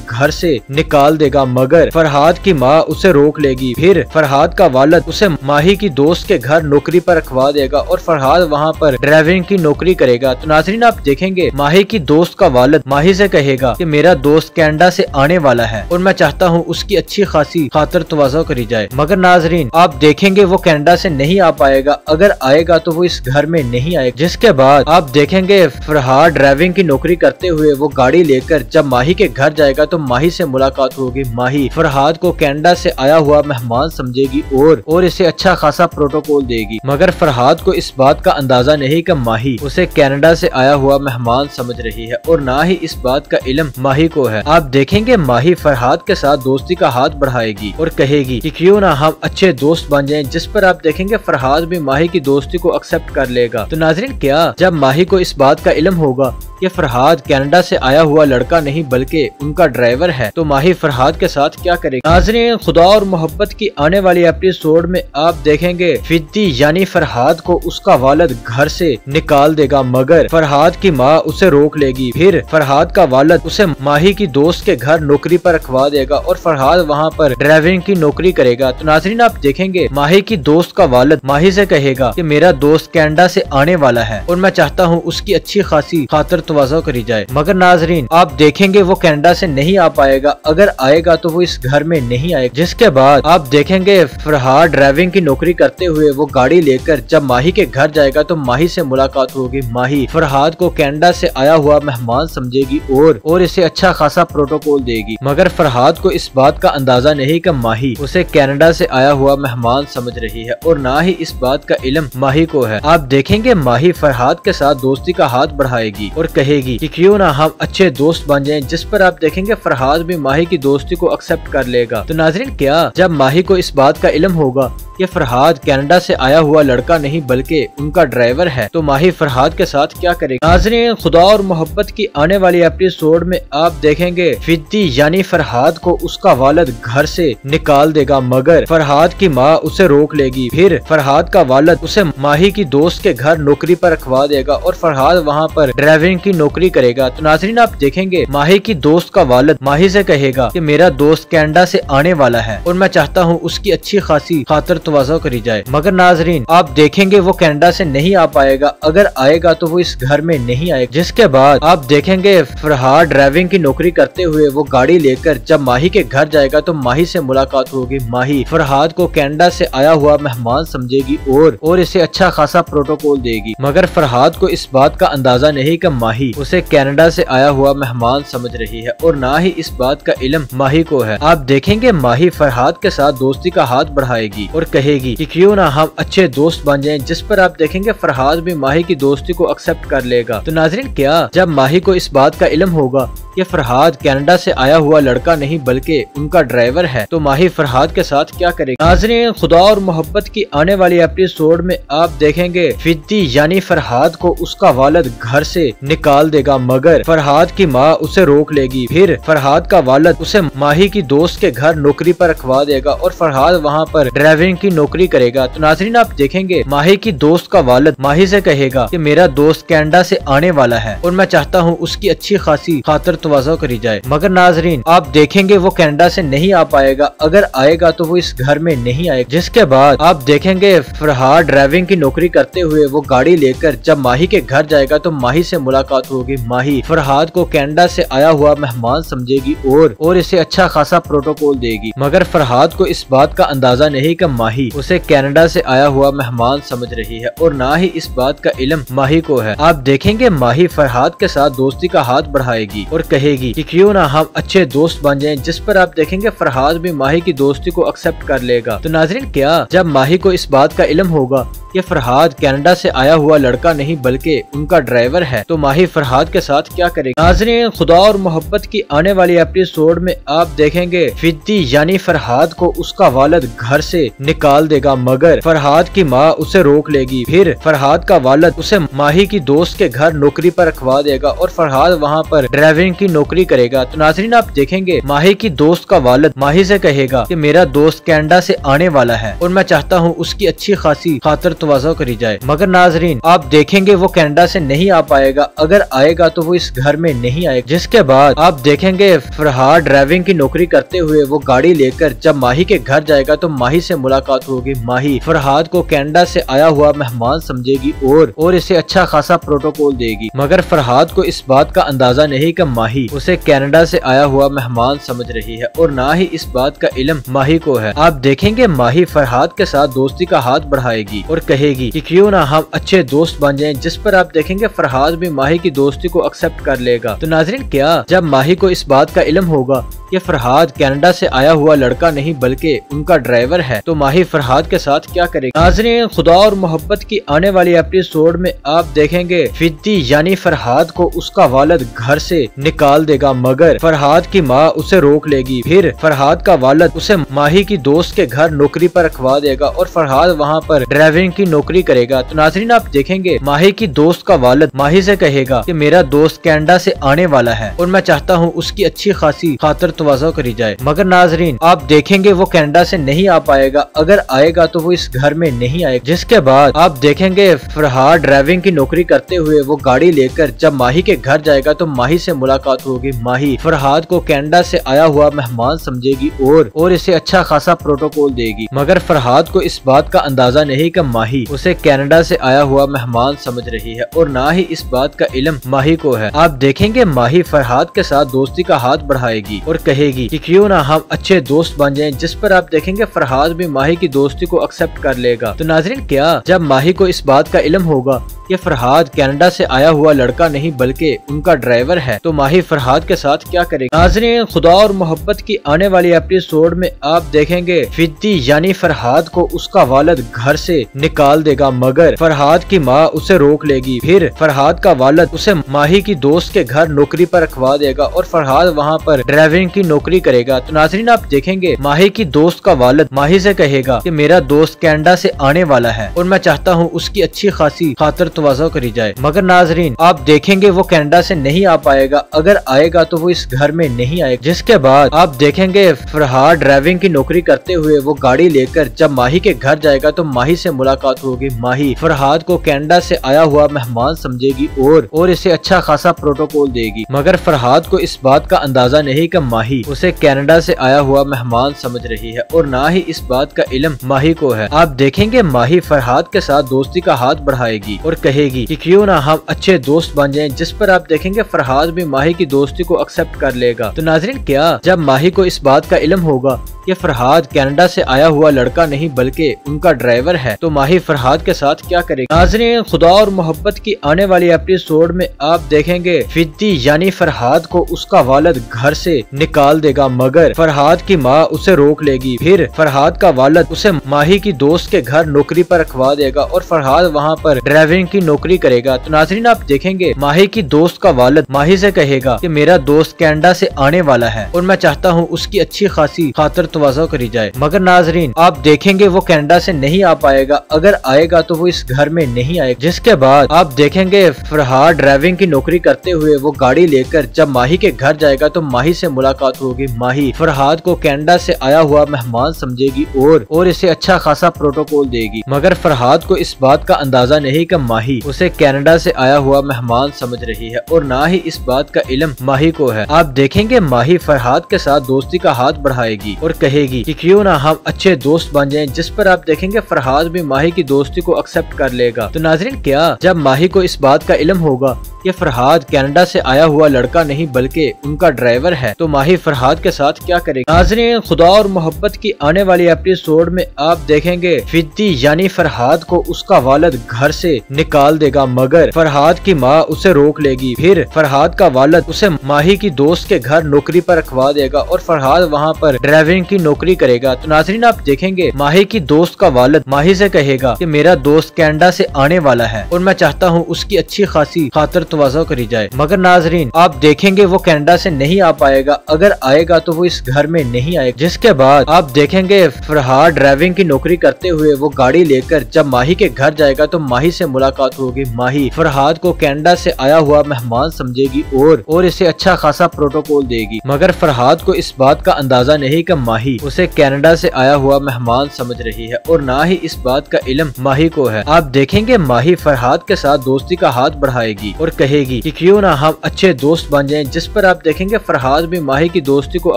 घर से निकाल देगा, मगर फरहाद की माँ उसे रोक लेगी। फिर फरहाद का वालिद उसे माही की दोस्त के घर नौकरी पर रखवा देगा और फरहाद वहाँ पर ड्राइविंग की नौकरी करेगा। तो नाज़रीन, आप देखेंगे माही की दोस्त का वालिद माही से कहेगा कि मेरा दोस्त कनाडा से आने वाला है और मैं चाहता हूँ उसकी अच्छी खासी खातर तवाज़ो करी जाए। मगर नाज़रीन, आप देखेंगे वो कनाडा से नहीं आ पाएगा, अगर आएगा तो वो इस घर में नहीं आएगा। जिसके बाद आप देखेंगे फरहाद ड्राइविंग की नौकरी करते हुए वो गाड़ी लेकर जब माही के घर जाएगा तो माही से मुलाकात होगी। माही फरहाद को कनाडा से आया हुआ मेहमान समझेगी और इसे अच्छा खासा प्रोटोकॉल देगी, मगर फरहाद को इस बात का अंदाजा नहीं कि माही उसे कनाडा से आया हुआ मेहमान समझ रही है और ना ही इस बात का इल्म माही को है। आप देखेंगे माही फरहाद के साथ दोस्ती का हाथ बढ़ाएगी और कहेगी कि क्यों ना हम अच्छे दोस्त बन जाएं, जिस पर आप देखेंगे फरहाद भी माही की दोस्ती को एक्सेप्ट कर लेगा। तो नाज़रीन, क्या जब माही को इस बात का इल्म होगा कि फरहाद कनाडा से आया हुआ लड़का नहीं बल्कि उनका ड्राइवर है, तो माही माही फरहाद के साथ क्या करेगी। नाज़रीन, खुदा और मोहब्बत की आने वाली एपिसोड में आप देखेंगे फिद्दी यानी फरहाद को उसका वालिद घर से निकाल देगा, मगर फरहाद की माँ उसे रोक लेगी। फिर फरहाद का वालिद उसे माही की दोस्त के घर नौकरी पर रखवा देगा और फरहाद वहाँ पर ड्राइविंग की नौकरी करेगा। तो नाज़रीन, आप देखेंगे माही की दोस्त का वालिद माही से कहेगा कि मेरा दोस्त कनाडा से आने वाला है और मैं चाहता हूँ उसकी अच्छी खासी खातिर तवाज़ो करी जाए। मगर नाज़रीन, आप देखेंगे वो कनाडा से नहीं आ पाएगा, अगर आएगा तो वो इस घर में नहीं आएगा। जिसके बाद आप देखेंगे फरहाद ड्राइविंग की नौकरी करते हुए वो गाड़ी लेकर जब माही के घर जाएगा तो माही से मुलाकात होगी। माही फरहाद को कनाडा से आया हुआ मेहमान समझेगी और इसे अच्छा खासा प्रोटोकॉल देगी, मगर फरहाद को इस बात का अंदाजा नहीं कि माही उसे कनाडा से आया हुआ मेहमान समझ रही है और ना ही इस बात का इल्म माही को है। आप देखेंगे माही फरहाद के साथ दोस्ती का हाथ बढ़ाएगी और कहेगी कि क्यों ना हम अच्छे दोस्त बन जाएं, जिस पर आप देखेंगे फरहाद भी माही की दोस्ती को एक्सेप्ट कर लेगा। तो नाज़रीन, क्या जब माही को इस बात का इल्म होगा कि फरहाद कनाडा से आया हुआ लड़का नहीं बल्कि उनका ड्राइवर है, तो माही फरहाद के साथ क्या करेगी। नाज़रीन, खुदा और मोहब्बत की आने वाली एपिसोड में आप देखेंगे फिद्दी यानी फरहाद को उसका वालिद घर से निकाल देगा, मगर फरहाद की माँ उसे रोक लेगी। फिर फरहाद का वालिद उसे माही की दोस्त के घर नौकरी पर रखवा देगा और फरहाद वहाँ पर ड्राइविंग की नौकरी करेगा। तो नाज़रीन, आप देखेंगे माही की दोस्त का वालिद माही से कहेगा कि मेरा दोस्त कनाडा से आने वाला है और मैं चाहता हूँ उसकी अच्छी खासी खातिर तवाज़ो करी जाए। मगर नाज़रीन, आप देखेंगे वो कनाडा से नहीं आ पाएगा, अगर आएगा तो वो इस घर में नहीं आएगा। जिसके बाद आप देखेंगे फरहाद ड्राइविंग की नौकरी करते हुए वो गाड़ी लेकर जब माही के घर जाएगा तो माही से मुलाकात होगी। माही फरहाद को कनाडा से आया हुआ मेहमान समझेगी और इसे अच्छा खासा प्रोटोकॉल देगी, मगर फरहाद को इस बात का अंदाजा नहीं कि माही उसे कनाडा से आया हुआ मेहमान समझ रही है और ना ही इस बात का इल्म माही को है। आप देखेंगे माही फरहाद के साथ दोस्ती का हाथ बढ़ाएगी और कहेगी कि क्यों ना हम अच्छे दोस्त बन जाएं, जिस पर आप देखेंगे फरहाद भी माही की दोस्ती को एक्सेप्ट कर लेगा। तो नाज़रीन, क्या जब माही को इस बात का इल्म होगा कि फरहाद कनाडा से आया हुआ लड़का नहीं बल्कि उनका ड्राइवर है, तो माही फरहाद के साथ क्या करेगी। नाज़रीन, खुदा और मोहब्बत की आने वाली एपिसोड में आप देखेंगे फिद्दी यानी फरहाद को उसका वालिद घर से निकाल देगा, मगर फरहाद की माँ उसे रोक लेगी। फिर फरहाद का वालिद उसे माही की दोस्त के घर नौकरी पर रखवा देगा और फरहाद वहाँ पर ड्राइविंग की नौकरी करेगा। तो नाज़रीन, आप देखेंगे माही की दोस्त का वालिद माही से कहेगा कि मेरा दोस्त कनाडा से आने वाला है और मैं चाहता हूँ उसकी अच्छी खासी खातिर तवाज़ो करी जाए। मगर नाज़रीन, आप देखेंगे वो कनाडा से नहीं आ पाएगा, अगर आएगा तो वो इस घर में नहीं आएगा। जिसके बाद आप देखेंगे फरहाद ड्राइविंग की नौकरी करते हुए वो गाड़ी लेकर जब माही के घर जाएगा तो माही से मुलाकात होगी। माही फरहाद को कनाडा से आया हुआ मेहमान समझेगी और इसे अच्छा खासा प्रोटोकॉल देगी, मगर फरहाद को इस बात का अंदाजा नहीं कि माही उसे कनाडा से आया हुआ मेहमान समझ रही है और ना ही इस बात का इल्म माही को है। आप देखेंगे माही फरहाद के साथ दोस्ती का हाथ बढ़ाएगी और कहेगी कि क्यों ना हम अच्छे दोस्त बन जाएं, जिस पर आप देखेंगे फरहाद भी माही की दोस्ती को एक्सेप्ट कर लेगा। तो नाज़रीन, क्या जब माही को इस बात का इल्म होगा कि फरहाद कनाडा से आया हुआ लड़का नहीं बल्कि उनका ड्राइवर है, तो माही फरहाद के साथ क्या करेगी। नाज़रीन, खुदा और मोहब्बत की आने वाली एपिसोड में आप देखेंगे फिद्दी यानी फरहाद को उसका वालिद घर से निकाल देगा, मगर फरहाद की माँ उसे रोक लेगी। फिर फरहाद का वालिद उसे माही की दोस्त के घर नौकरी पर रखवा देगा और फरहाद वहाँ पर ड्राइविंग की नौकरी करेगा। तो नाज़रीन, आप देखेंगे माही की दोस्त का वालिद माही से कहेगा कि मेरा दोस्त कनाडा से आने वाला है और मैं चाहता हूँ उसकी अच्छी खासी खातिर तवाज़ो करी जाए। मगर नाज़रीन, आप देखेंगे वो कनाडा से नहीं आ पाएगा, अगर आएगा तो वो इस घर में नहीं आएगा। जिसके बाद आप देखेंगे फरहाद ड्राइविंग की नौकरी करते हुए वो गाड़ी लेकर जब माही के घर जाएगा तो माही से मुलाकात होगी। माही फरहाद को कनाडा से आया हुआ मेहमान समझेगी और इसे अच्छा खासा प्रोटोकॉल देगी, मगर फरहाद को इस बात का अंदाजा नहीं कि माही उसे कनाडा से आया हुआ मेहमान समझ रही है और ना ही इस बात का इल्म माही को है। आप देखेंगे माही फरहाद के साथ दोस्ती का हाथ बढ़ाएगी और कहेगी कि क्यों ना हम अच्छे दोस्त बन जाएं, जिस पर आप देखेंगे फरहाद भी माही की दोस्ती को एक्सेप्ट कर लेगा। तो नाज़रीन, क्या जब माही को इस बात का इल्म होगा कि फरहाद कनाडा से आया हुआ लड़का नहीं बल्कि उनका ड्राइवर है, तो माही माही फरहाद के साथ क्या करेगी। नाज़रीन, खुदा और मोहब्बत की आने वाली एपिसोड में आप देखेंगे फिद्दी यानी फरहाद को उसका वालिद घर से निकाल देगा, मगर फरहाद की माँ उसे रोक लेगी। फिर फरहाद का वालिद उसे माही की दोस्त के घर नौकरी पर रखवा देगा और फरहाद वहाँ पर ड्राइविंग की नौकरी करेगा। तो नाज़रीन, आप देखेंगे माही की दोस्त का वालिद माही से कहेगा कि मेरा दोस्त कनाडा से आने वाला है और मैं चाहता हूँ उसकी अच्छी खासी खातर तवाज़ो करी जाए। मगर नाज़रीन, आप देखेंगे वो कनाडा से नहीं आ पाएगा, अगर आएगा तो वो इस घर में नहीं आएगा। जिसके बाद आप देखेंगे फरहाद ड्राइविंग की नौकरी करते हुए वो गाड़ी लेकर जब माही के घर जाएगा तो माही से मुलाकात होगी। माही फरहाद को कनाडा से आया हुआ मेहमान समझेगी और इसे अच्छा खासा प्रोटोकॉल देगी, मगर फरहाद को इस बात का अंदाजा नहीं कि माही उसे कनाडा से आया हुआ मेहमान समझ रही है और ना ही इस बात का इल्म माही को है। आप देखेंगे माही फरहाद के साथ दोस्ती का हाथ बढ़ाएगी और कहेगी कि क्यों ना हम अच्छे दोस्त बन जाएं, जिस पर आप देखेंगे फरहाद भी माही की दोस्ती को एक्सेप्ट कर लेगा। तो नाज़रीन, क्या जब माही को इस बात का इल्म होगा कि फरहाद कनाडा से आया हुआ लड़का नहीं बल्कि उनका ड्राइवर है, तो माही फरहाद के साथ क्या करेगी। नाज़रीन, खुदा और मोहब्बत की आने वाली एपिसोड में आप देखेंगे फिद्दी यानी फरहाद को उसका वालिद घर से निकाल देगा, मगर फरहाद की माँ उसे रोक लेगी। फिर फरहाद का वालिद उसे माही की दोस्त के घर नौकरी पर रखवा देगा और फरहाद वहाँ पर ड्राइविंग की नौकरी करेगा। तो नाज़रीन, आप देखेंगे माही की दोस्त का वालिद माही से कहेगा कि मेरा दोस्त कनाडा से आने वाला है और मैं चाहता हूँ उसकी अच्छी खासी खातर तवाज़ो करी जाए। मगर नाज़रीन, आप देखेंगे वो कनाडा से नहीं आ पाएगा, अगर आएगा तो वो इस घर में नहीं आएगा। जिसके बाद आप देखेंगे फरहाद ड्राइविंग की नौकरी करते हुए वो गाड़ी लेकर जब माही के घर जाएगा तो माही से मुलाकात होगी। माही फरहाद को कनाडा से आया हुआ मेहमान समझेगी और इसे अच्छा खासा प्रोटोकॉल देगी, मगर फरहाद को इस बात का अंदाजा नहीं कि माही उसे कनाडा से आया हुआ मेहमान समझ रही है और ना ही इस बात का इल्म माही को है। आप देखेंगे माही फरहाद के साथ दोस्ती का हाथ बढ़ाएगी और कहेगी कि क्यों ना हम अच्छे दोस्त बन जाएं, जिस पर आप देखेंगे फरहाद भी माही की दोस्ती को एक्सेप्ट कर लेगा। तो नाज़रीन, क्या जब माही को इस बात का इल्म होगा कि फरहाद कनाडा से आया हुआ लड़का नहीं बल्कि उनका ड्राइवर है, तो माही फरहाद के साथ क्या करेगी। नाज़रीन, खुदा और मोहब्बत की आने वाली एपिसोड में आप देखेंगे फिद्दी यानी फरहाद को उसका वालिद घर से निकाल देगा, मगर फरहाद की माँ उसे रोक लेगी। फिर फरहाद का वालिद उसे माही की दोस्त के घर नौकरी पर रखवा देगा और फरहाद वहाँ पर ड्राइविंग की नौकरी करेगा। तो नाज़रीन, आप देखेंगे माही की दोस्त का वालिद माही से कहेगा कि मेरा दोस्त कनाडा से आने वाला है और मैं चाहता हूँ उसकी अच्छी खासी खातर तवाज़ो करी जाए। मगर नाज़रीन, आप देखेंगे वो कनाडा से नहीं आ पाएगा, अगर आएगा तो वो इस घर में नहीं आएगा। जिसके बाद आप देखेंगे फरहाद ड्राइविंग की नौकरी करते हुए वो गाड़ी लेकर जब माही के घर जाएगा तो माही से मुलाकात होगी। माही फरहाद को कनाडा से आया हुआ मेहमान समझेगी और इसे अच्छा खासा प्रोटोकॉल देगी, मगर फरहाद को इस बात का अंदाजा नहीं कि माही उसे कनाडा से आया हुआ मेहमान समझ रही है और ना ही इस बात का इल्म माही को है। आप देखेंगे माही फरहाद के साथ दोस्ती का हाथ बढ़ाएगी और कहेगी कि क्यों ना हम अच्छे दोस्त बन जाएं, जिस पर आप देखेंगे फरहाद भी माही की दोस्ती को एक्सेप्ट कर लेगा। तो नाज़रीन, क्या जब माही को इस बात का इल्म होगा कि फरहाद कनाडा से आया हुआ लड़का नहीं बल्कि उनका ड्राइवर है, तो माही फरहाद के साथ क्या करेगी। नाज़रीन, खुदा और मोहब्बत की आने वाली एपिसोड में आप देखेंगे फिद्दी यानी फरहाद को उसका वालिद घर से निकाल देगा, मगर फरहाद की माँ उसे रोक लेगी। फिर फरहाद का वालिद उसे माही की दोस्त के घर नौकरी पर रखवा देगा और फरहाद वहाँ पर ड्राइविंग की नौकरी करेगा। तो नाज़रीन, आप देखेंगे माही की दोस्त का वालिद माही से कहेगा कि मेरा दोस्त कनाडा से आने वाला है और मैं चाहता हूँ उसकी अच्छी खासी खातर तवाज़ो करी जाए। मगर नाज़रीन, आप देखेंगे वो कनाडा से नहीं आ पाएगा, अगर आएगा तो वो इस घर में नहीं आएगा। जिसके बाद आप देखेंगे फरहाद ड्राइविंग की नौकरी करते हुए वो गाड़ी लेकर जब माही के घर जाएगा तो माही से मुलाकात होगी। माही फरहाद को कनाडा से आया हुआ मेहमान समझेगी और इसे अच्छा खासा प्रोटोकॉल देगी, मगर फरहाद को इस बात का अंदाजा नहीं कि माही उसे कनाडा से आया हुआ मेहमान समझ रही है और ना ही इस बात का इल्म माही को है। आप देखेंगे माही फरहाद के साथ दोस्ती का हाथ बढ़ाएगी और कहेगी कि क्यों ना हम अच्छे दोस्त बन जाएं, जिस पर आप देखेंगे फरहाद भी माही की दोस्ती को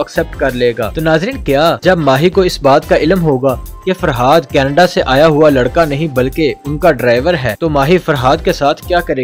एक्सेप्ट कर लेगा। तो नाज़रीन, क्या जब माही को इस बात का इल्म होगा कि फरहाद कनाडा से आया हुआ लड़का नहीं बल्कि उनका ड्राइवर है, तो माही फरहाद के साथ क्या करेगी।